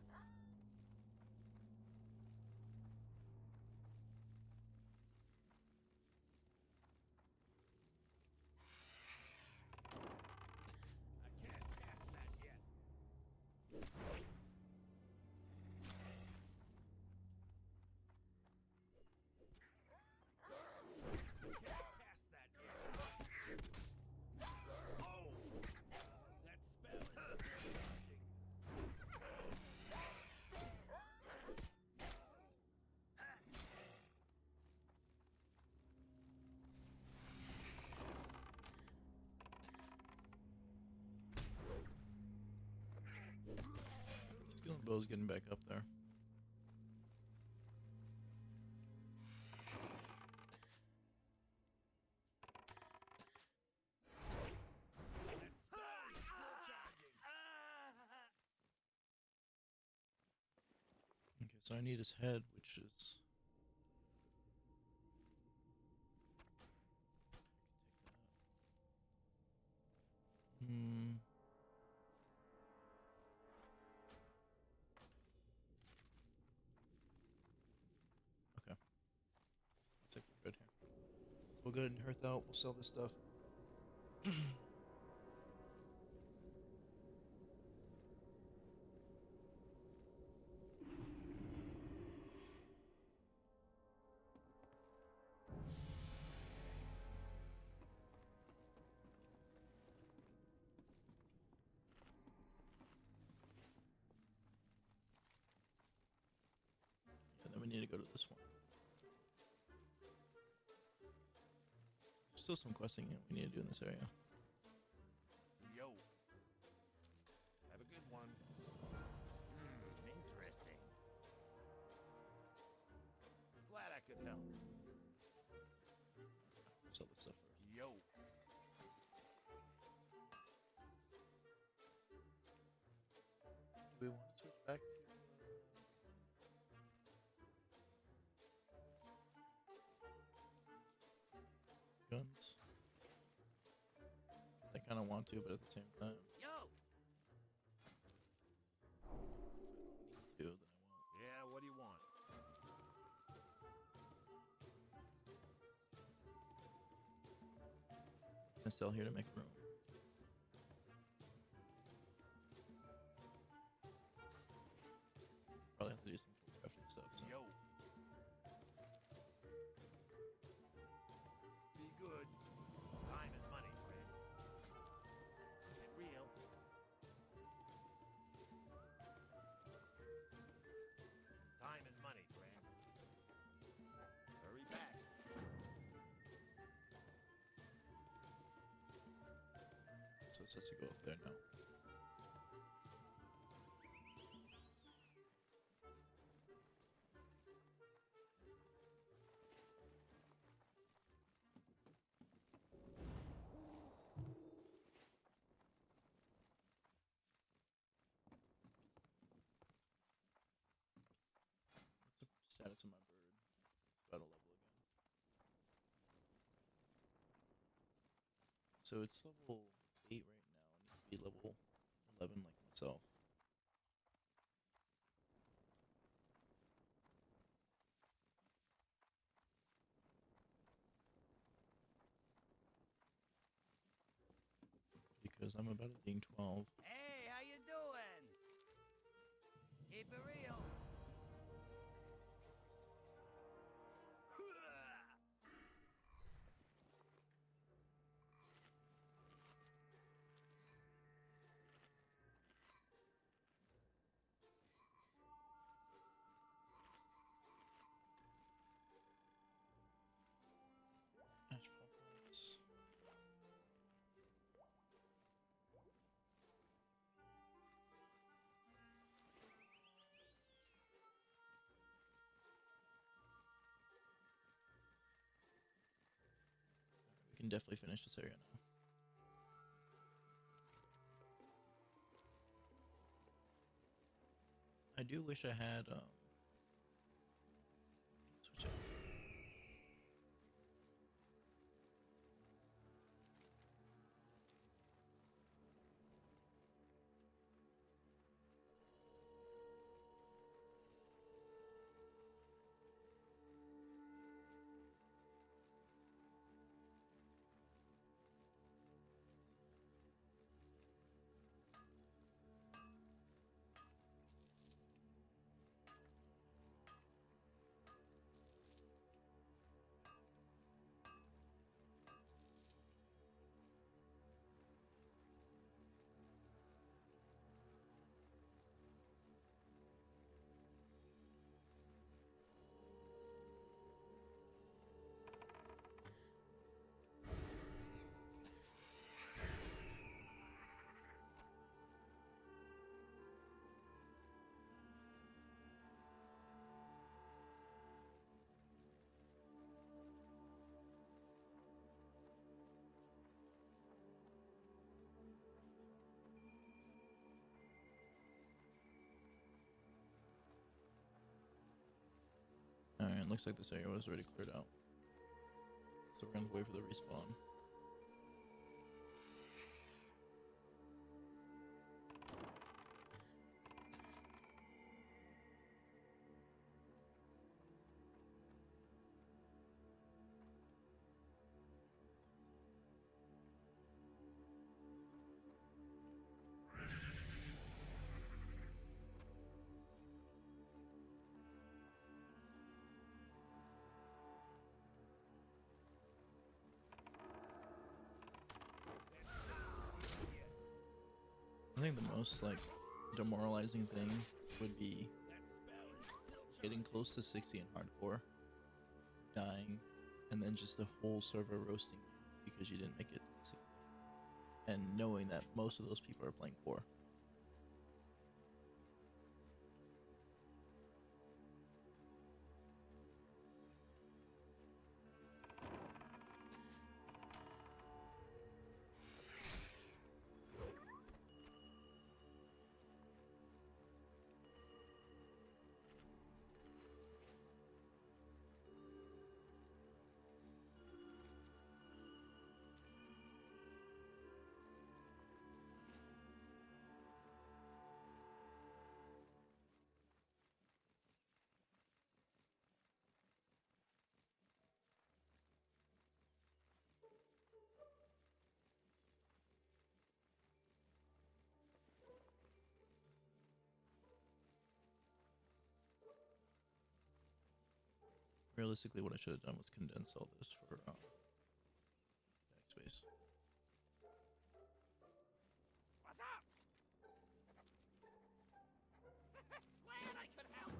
cast that yet. Oh! That spell is charging. Skill and bow's getting back up there. That spell is still charging. Okay, so I need his head, which is. Hmm. Okay. Looks like we're good here. We'll go ahead and hearth out. We'll sell this stuff. And then we need to go to this one. There's still some questing we need to do in this area. Yo. Have a good one. Interesting. Glad I could help. Sell this stuff first. Yo. Do we want to switch back to guns? I kind of want to, but at the same time, Yo! need to, then I won't. Yeah, what do you want? I sell here to make room. Probably have to do some crafting stuff. So. Yo. Be good. Time is money, friend. Get real. Time is money, friend. Hurry back. So it says to go up there now. What's the status of my bird? It's about a level again. So it's level 8 right now. It needs to be level 11 like myself. Because I'm about at being 12. Hey, how you doing? Keep it real. can definitely finish this area now. I do wish I had switch up. Alright, looks like this area was already cleared out. So we're gonna wait for the respawn. I think the most like demoralizing thing would be getting close to 60 in hardcore, dying, and then just the whole server roasting you because you didn't make it to 60, and knowing that most of those people are playing 4. Realistically, what I should have done was condense all this for backspace. What's up? Glad I could help.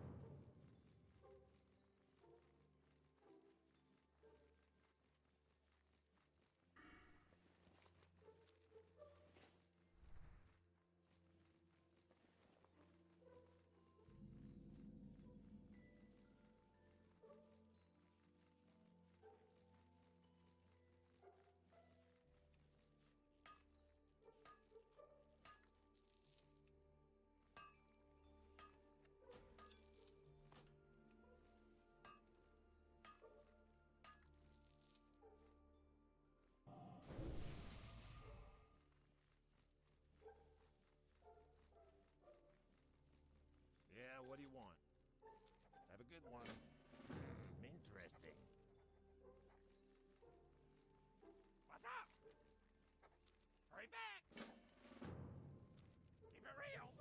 Yeah, what do you want? Have a good one. Interesting. What's up? Hurry back! Keep it real!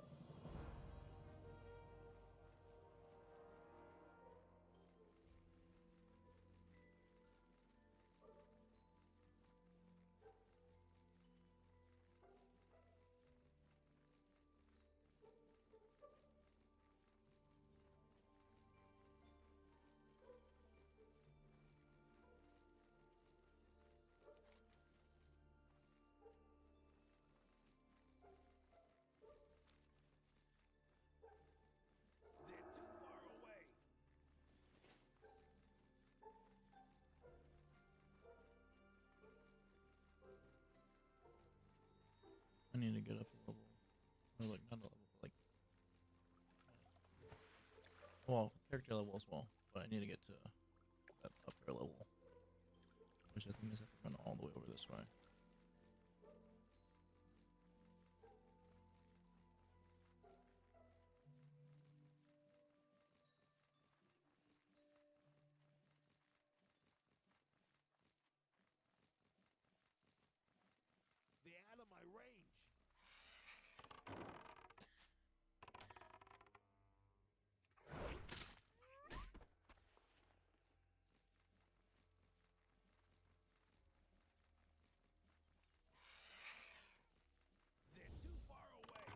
need to get up a level. Or like not a level, but like well, character level as well. But I need to get to that upper level, which I think is have to run all the way over this way. They're out of my range. They're too far away.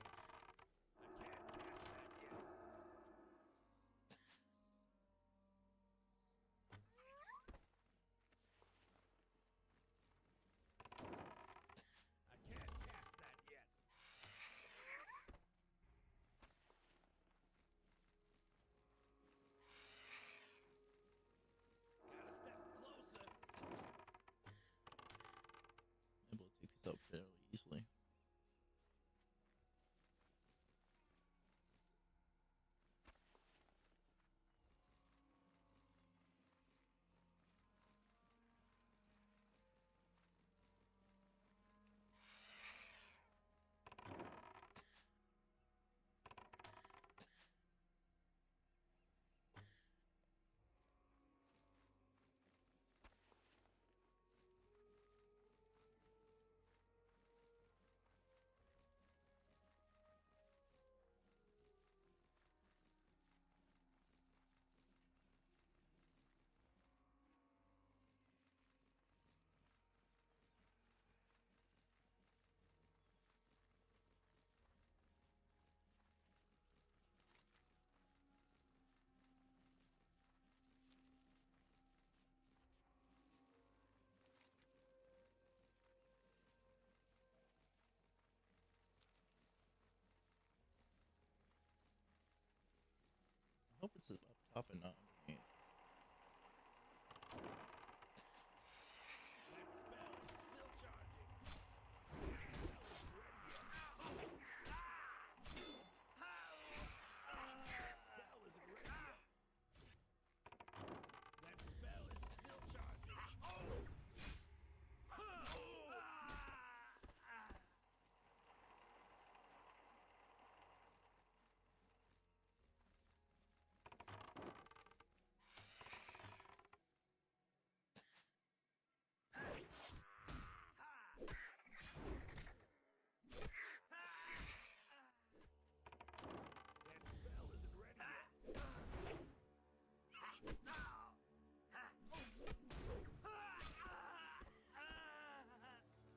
I can't cast that yet. I can't cast that yet. Gotta step closer. Able to take these out fairly easily. I hope it's up top and not underneath. That spell is still charging. That spell is ready yet. That spell isn't ready yet. That spell is still charging. That spell isn't ready yet. That spell is still charging. That spell is still charging. That spell is ready yet.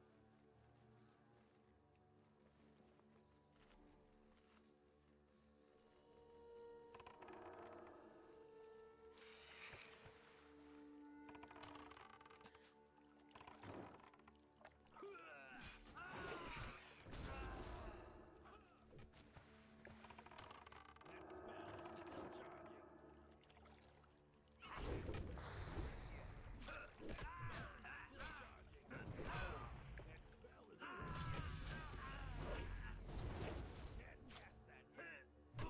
Can't cast that yet. That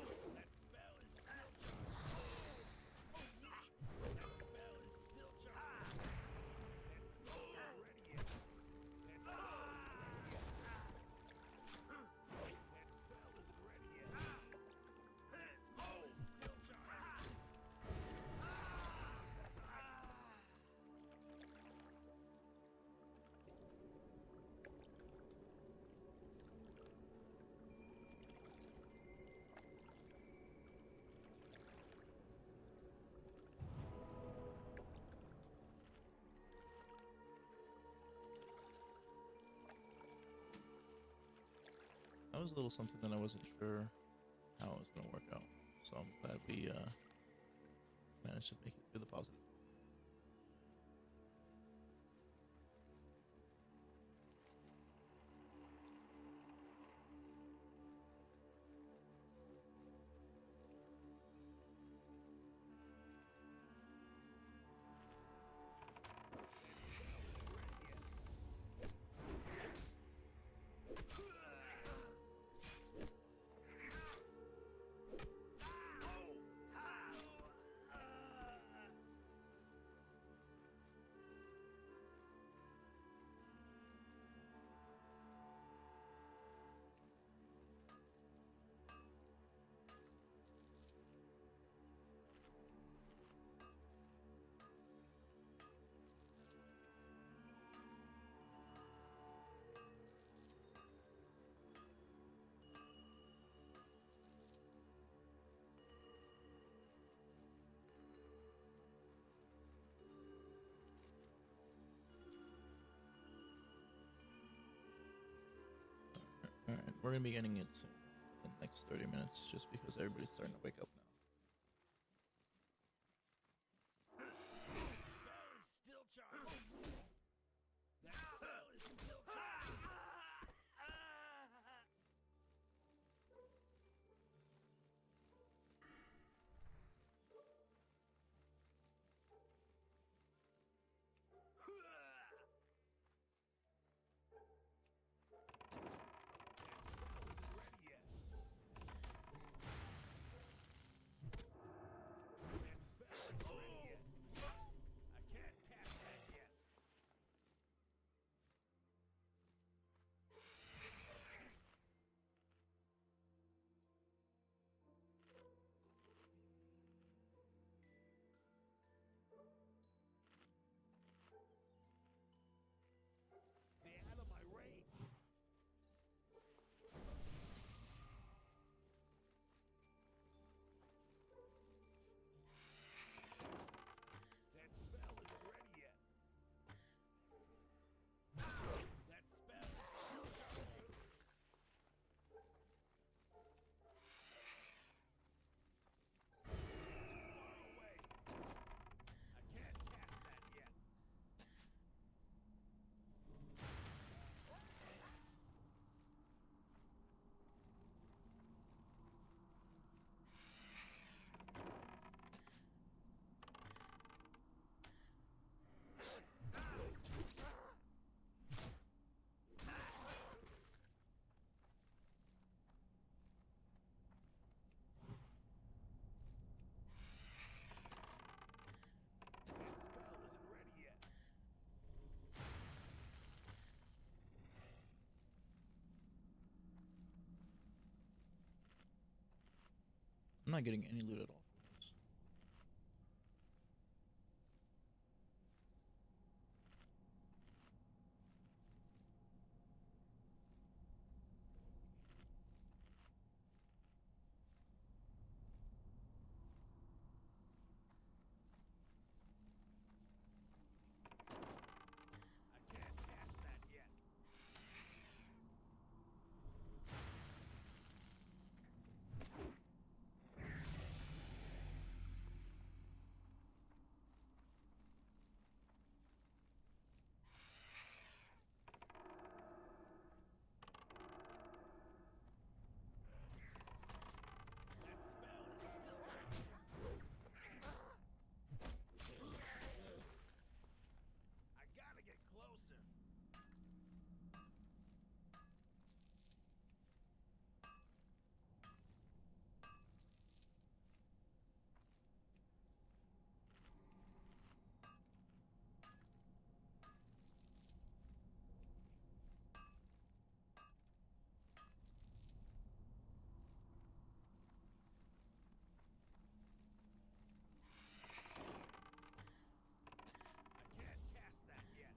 spell is still charging. That spell is still charging. That spell is ready yet. That spell is ready yet. That spell isn't ready yet. That spell is still charging. That was a little something that I wasn't sure how it was going to work out. So I'm glad we managed to make it through the positive. That spell isn't ready yet. gonna be getting it soon, in the next 30 minutes, just because everybody's starting to wake up now. Spell is still charged. That spell is still charged. Ready yet? That spell is ready yet? I can't cast that yet. They're out of my range. That spell isn't ready yet. That spell is still charging. Too far away. I can't cast that yet. That spell isn't ready yet. I'm not getting any loot at all for this. I can't cast that yet. That spell is still charging. I gotta get closer. I can't cast that yet.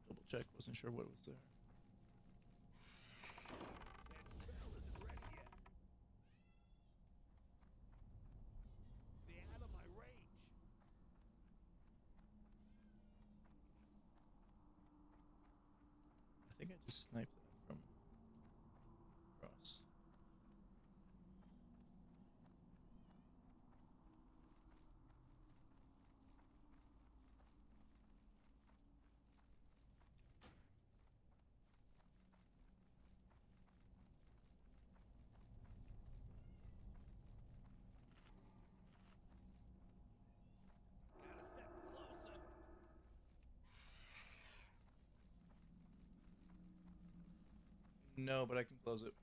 Double check, wasn't sure what was there. That spell isn't ready yet. They're out of my range. I think I just sniped that from across. Gotta step closer. No, but I can close it.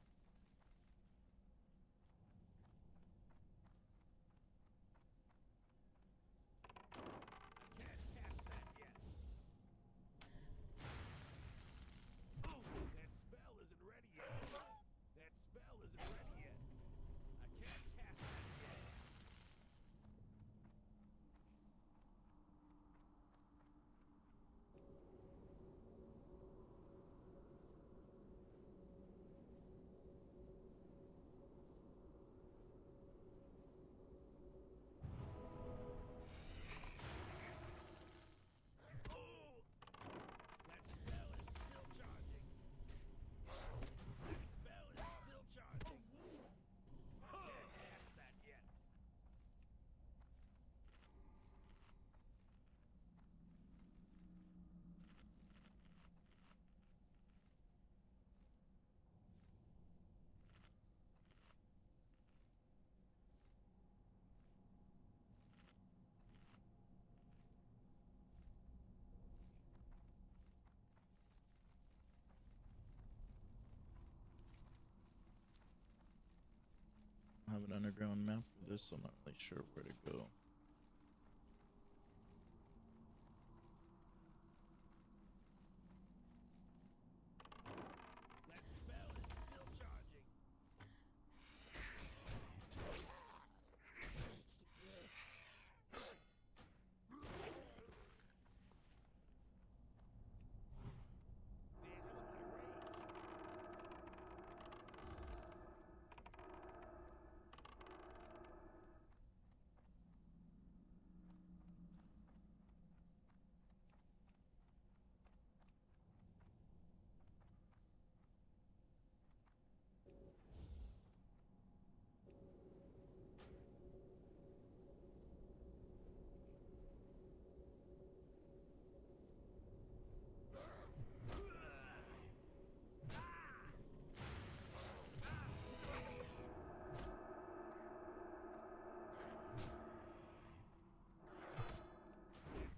an underground map for this, so I'm not really sure where to go. That spell is still charging. They're out of my range.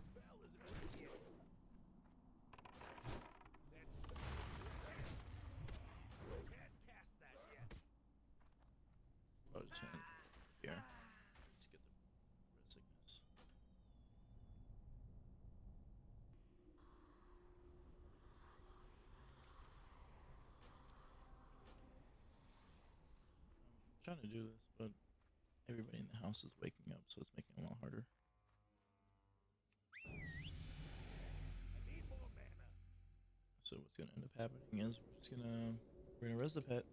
Spell isn't ready yet. That spell can't cast that yet. Oh, just gonna here. Let's get the sickness. I'm trying to do this, but everybody in the house is waking up, so it's making it a lot harder. I need more mana. So what's gonna end up happening is we're gonna res the pet.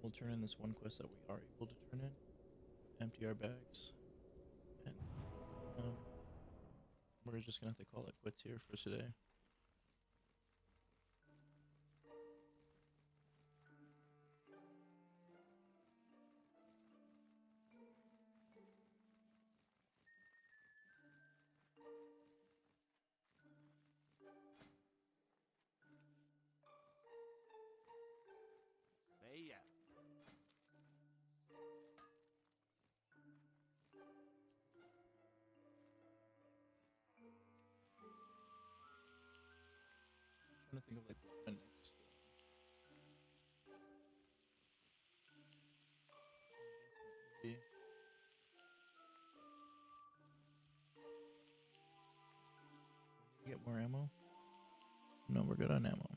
We'll turn in this one quest that we are able to turn in, empty our bags, and we're just gonna have to call it quits here for today. Hey, yeah. I'm trying to think of like what my next. Investment would be. Can we get more ammo? No, we're good on ammo.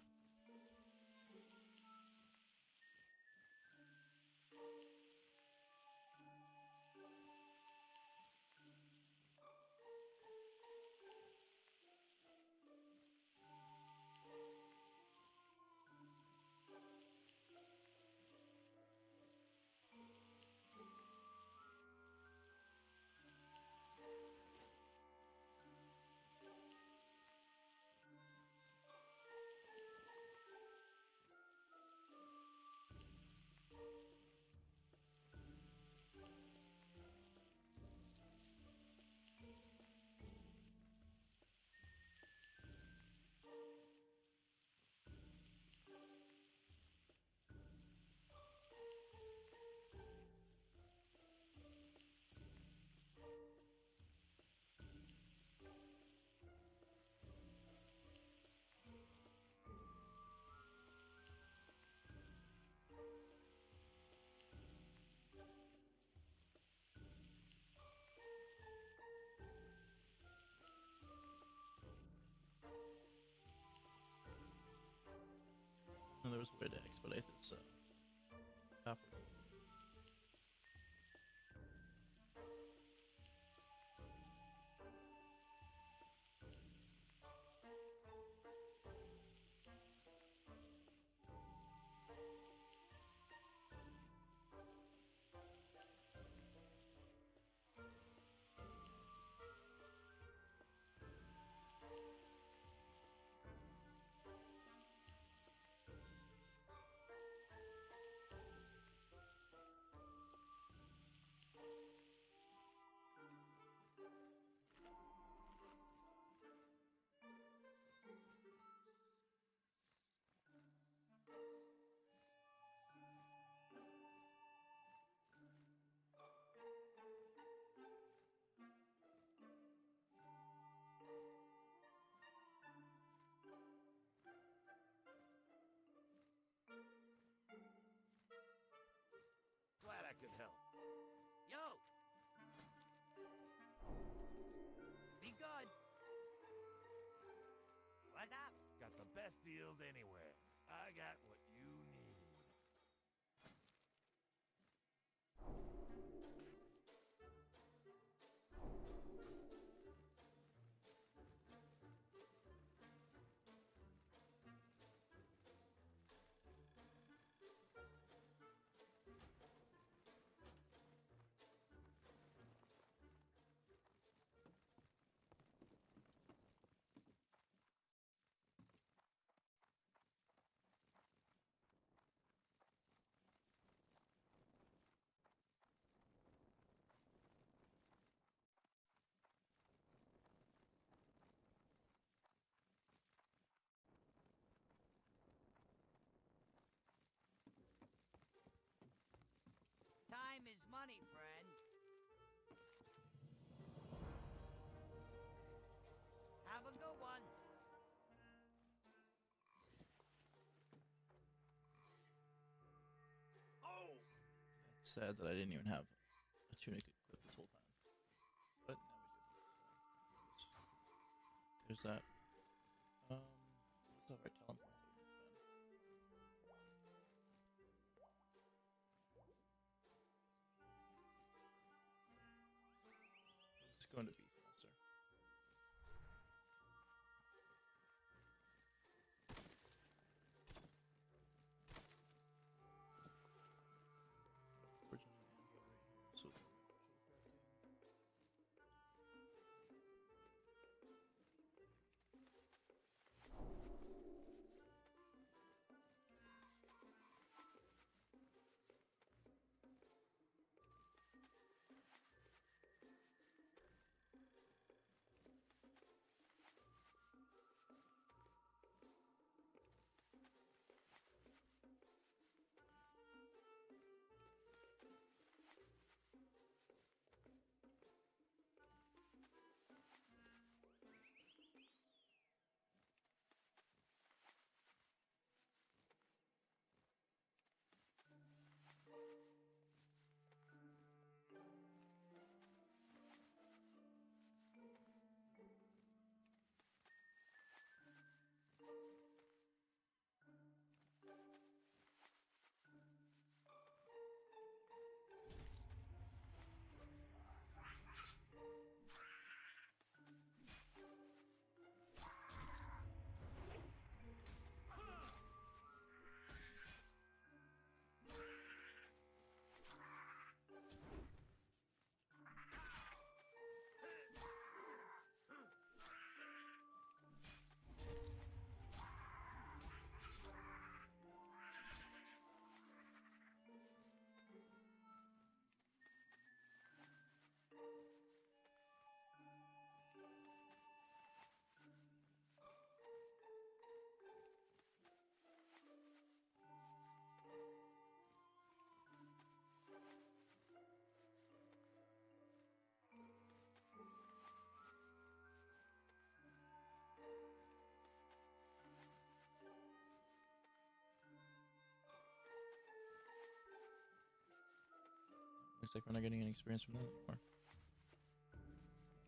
And there was a way to expedite this copper. best deals anywhere. I got what you need. Time is money, friend. Have a good one. Oh! It's sad that I didn't even have a tunic equipped this whole time. But now we do. So there's that. What's our talent points that we can spend? Let's go into Beastmaster. Original anvil right here. So looks like we're not getting any experience from that anymore.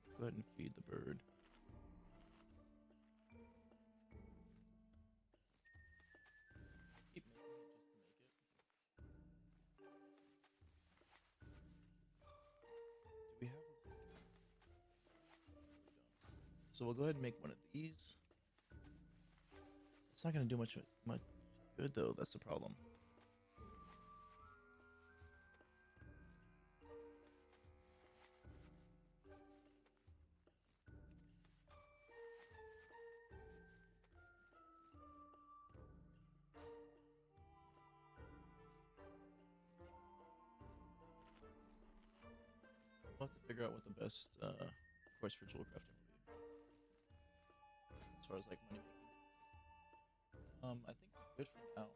Let's go ahead and feed the bird. Keep making it just to make it. Do we have a... We don't. So we'll go ahead and make one of these. It's not going to do much good though, that's the problem. We'll have to figure out what the best course for jewel crafting will be. As far as like money making. I think we're good for now.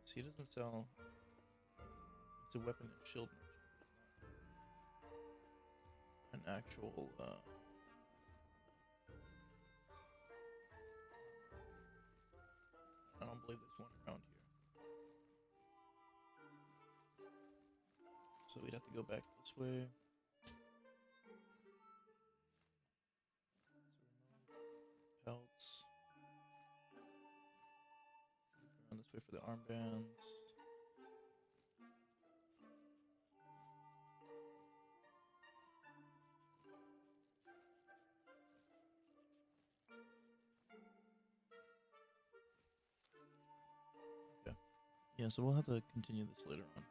So he doesn't sell. It's a weapon and shield merchant, but it's not an actual. I don't believe there's one around here. So we'd have to go back this way. Pelts. Around this way for the armbands. Okay. Yeah, so we'll have to continue this later on.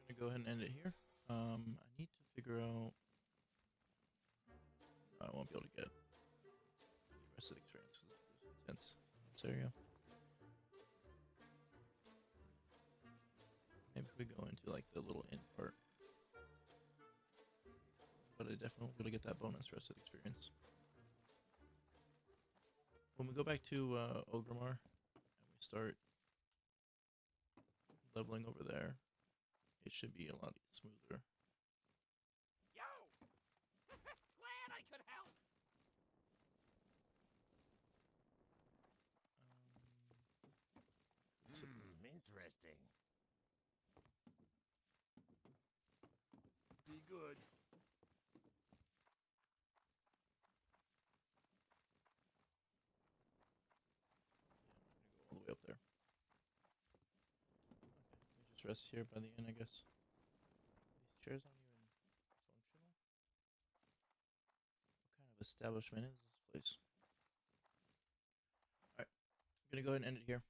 We're gonna go ahead and end it here. I need to figure out. I won't be able to get the rest of the experience because there's intense area. Maybe we go into like the little inn part. But I definitely will get that bonus rest of the experience. When we go back to Ogrimmar and we start leveling over there, it should be a lot smoother. Yo! Glad I could help. Interesting. Be good. All the way up there. Okay, we just rest here by the inn, I guess. These chairs aren't even functional. What kind of establishment is this place? Alright, I'm gonna go ahead and end it here.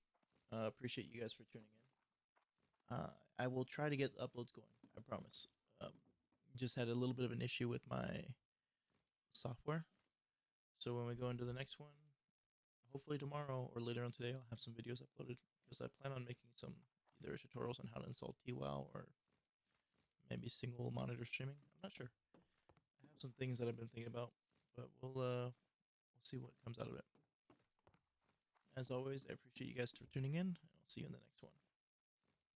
Appreciate you guys for tuning in. I will try to get uploads going, I promise. Just had a little bit of an issue with my software. So when we go into the next one, hopefully tomorrow or later on today, I'll have some videos uploaded because I plan on making some either tutorials on how to install TWoW or maybe single monitor streaming. I'm not sure. I have some things that I've been thinking about, but we'll see what comes out of it. As always, I appreciate you guys for tuning in, and I'll see you in the next one.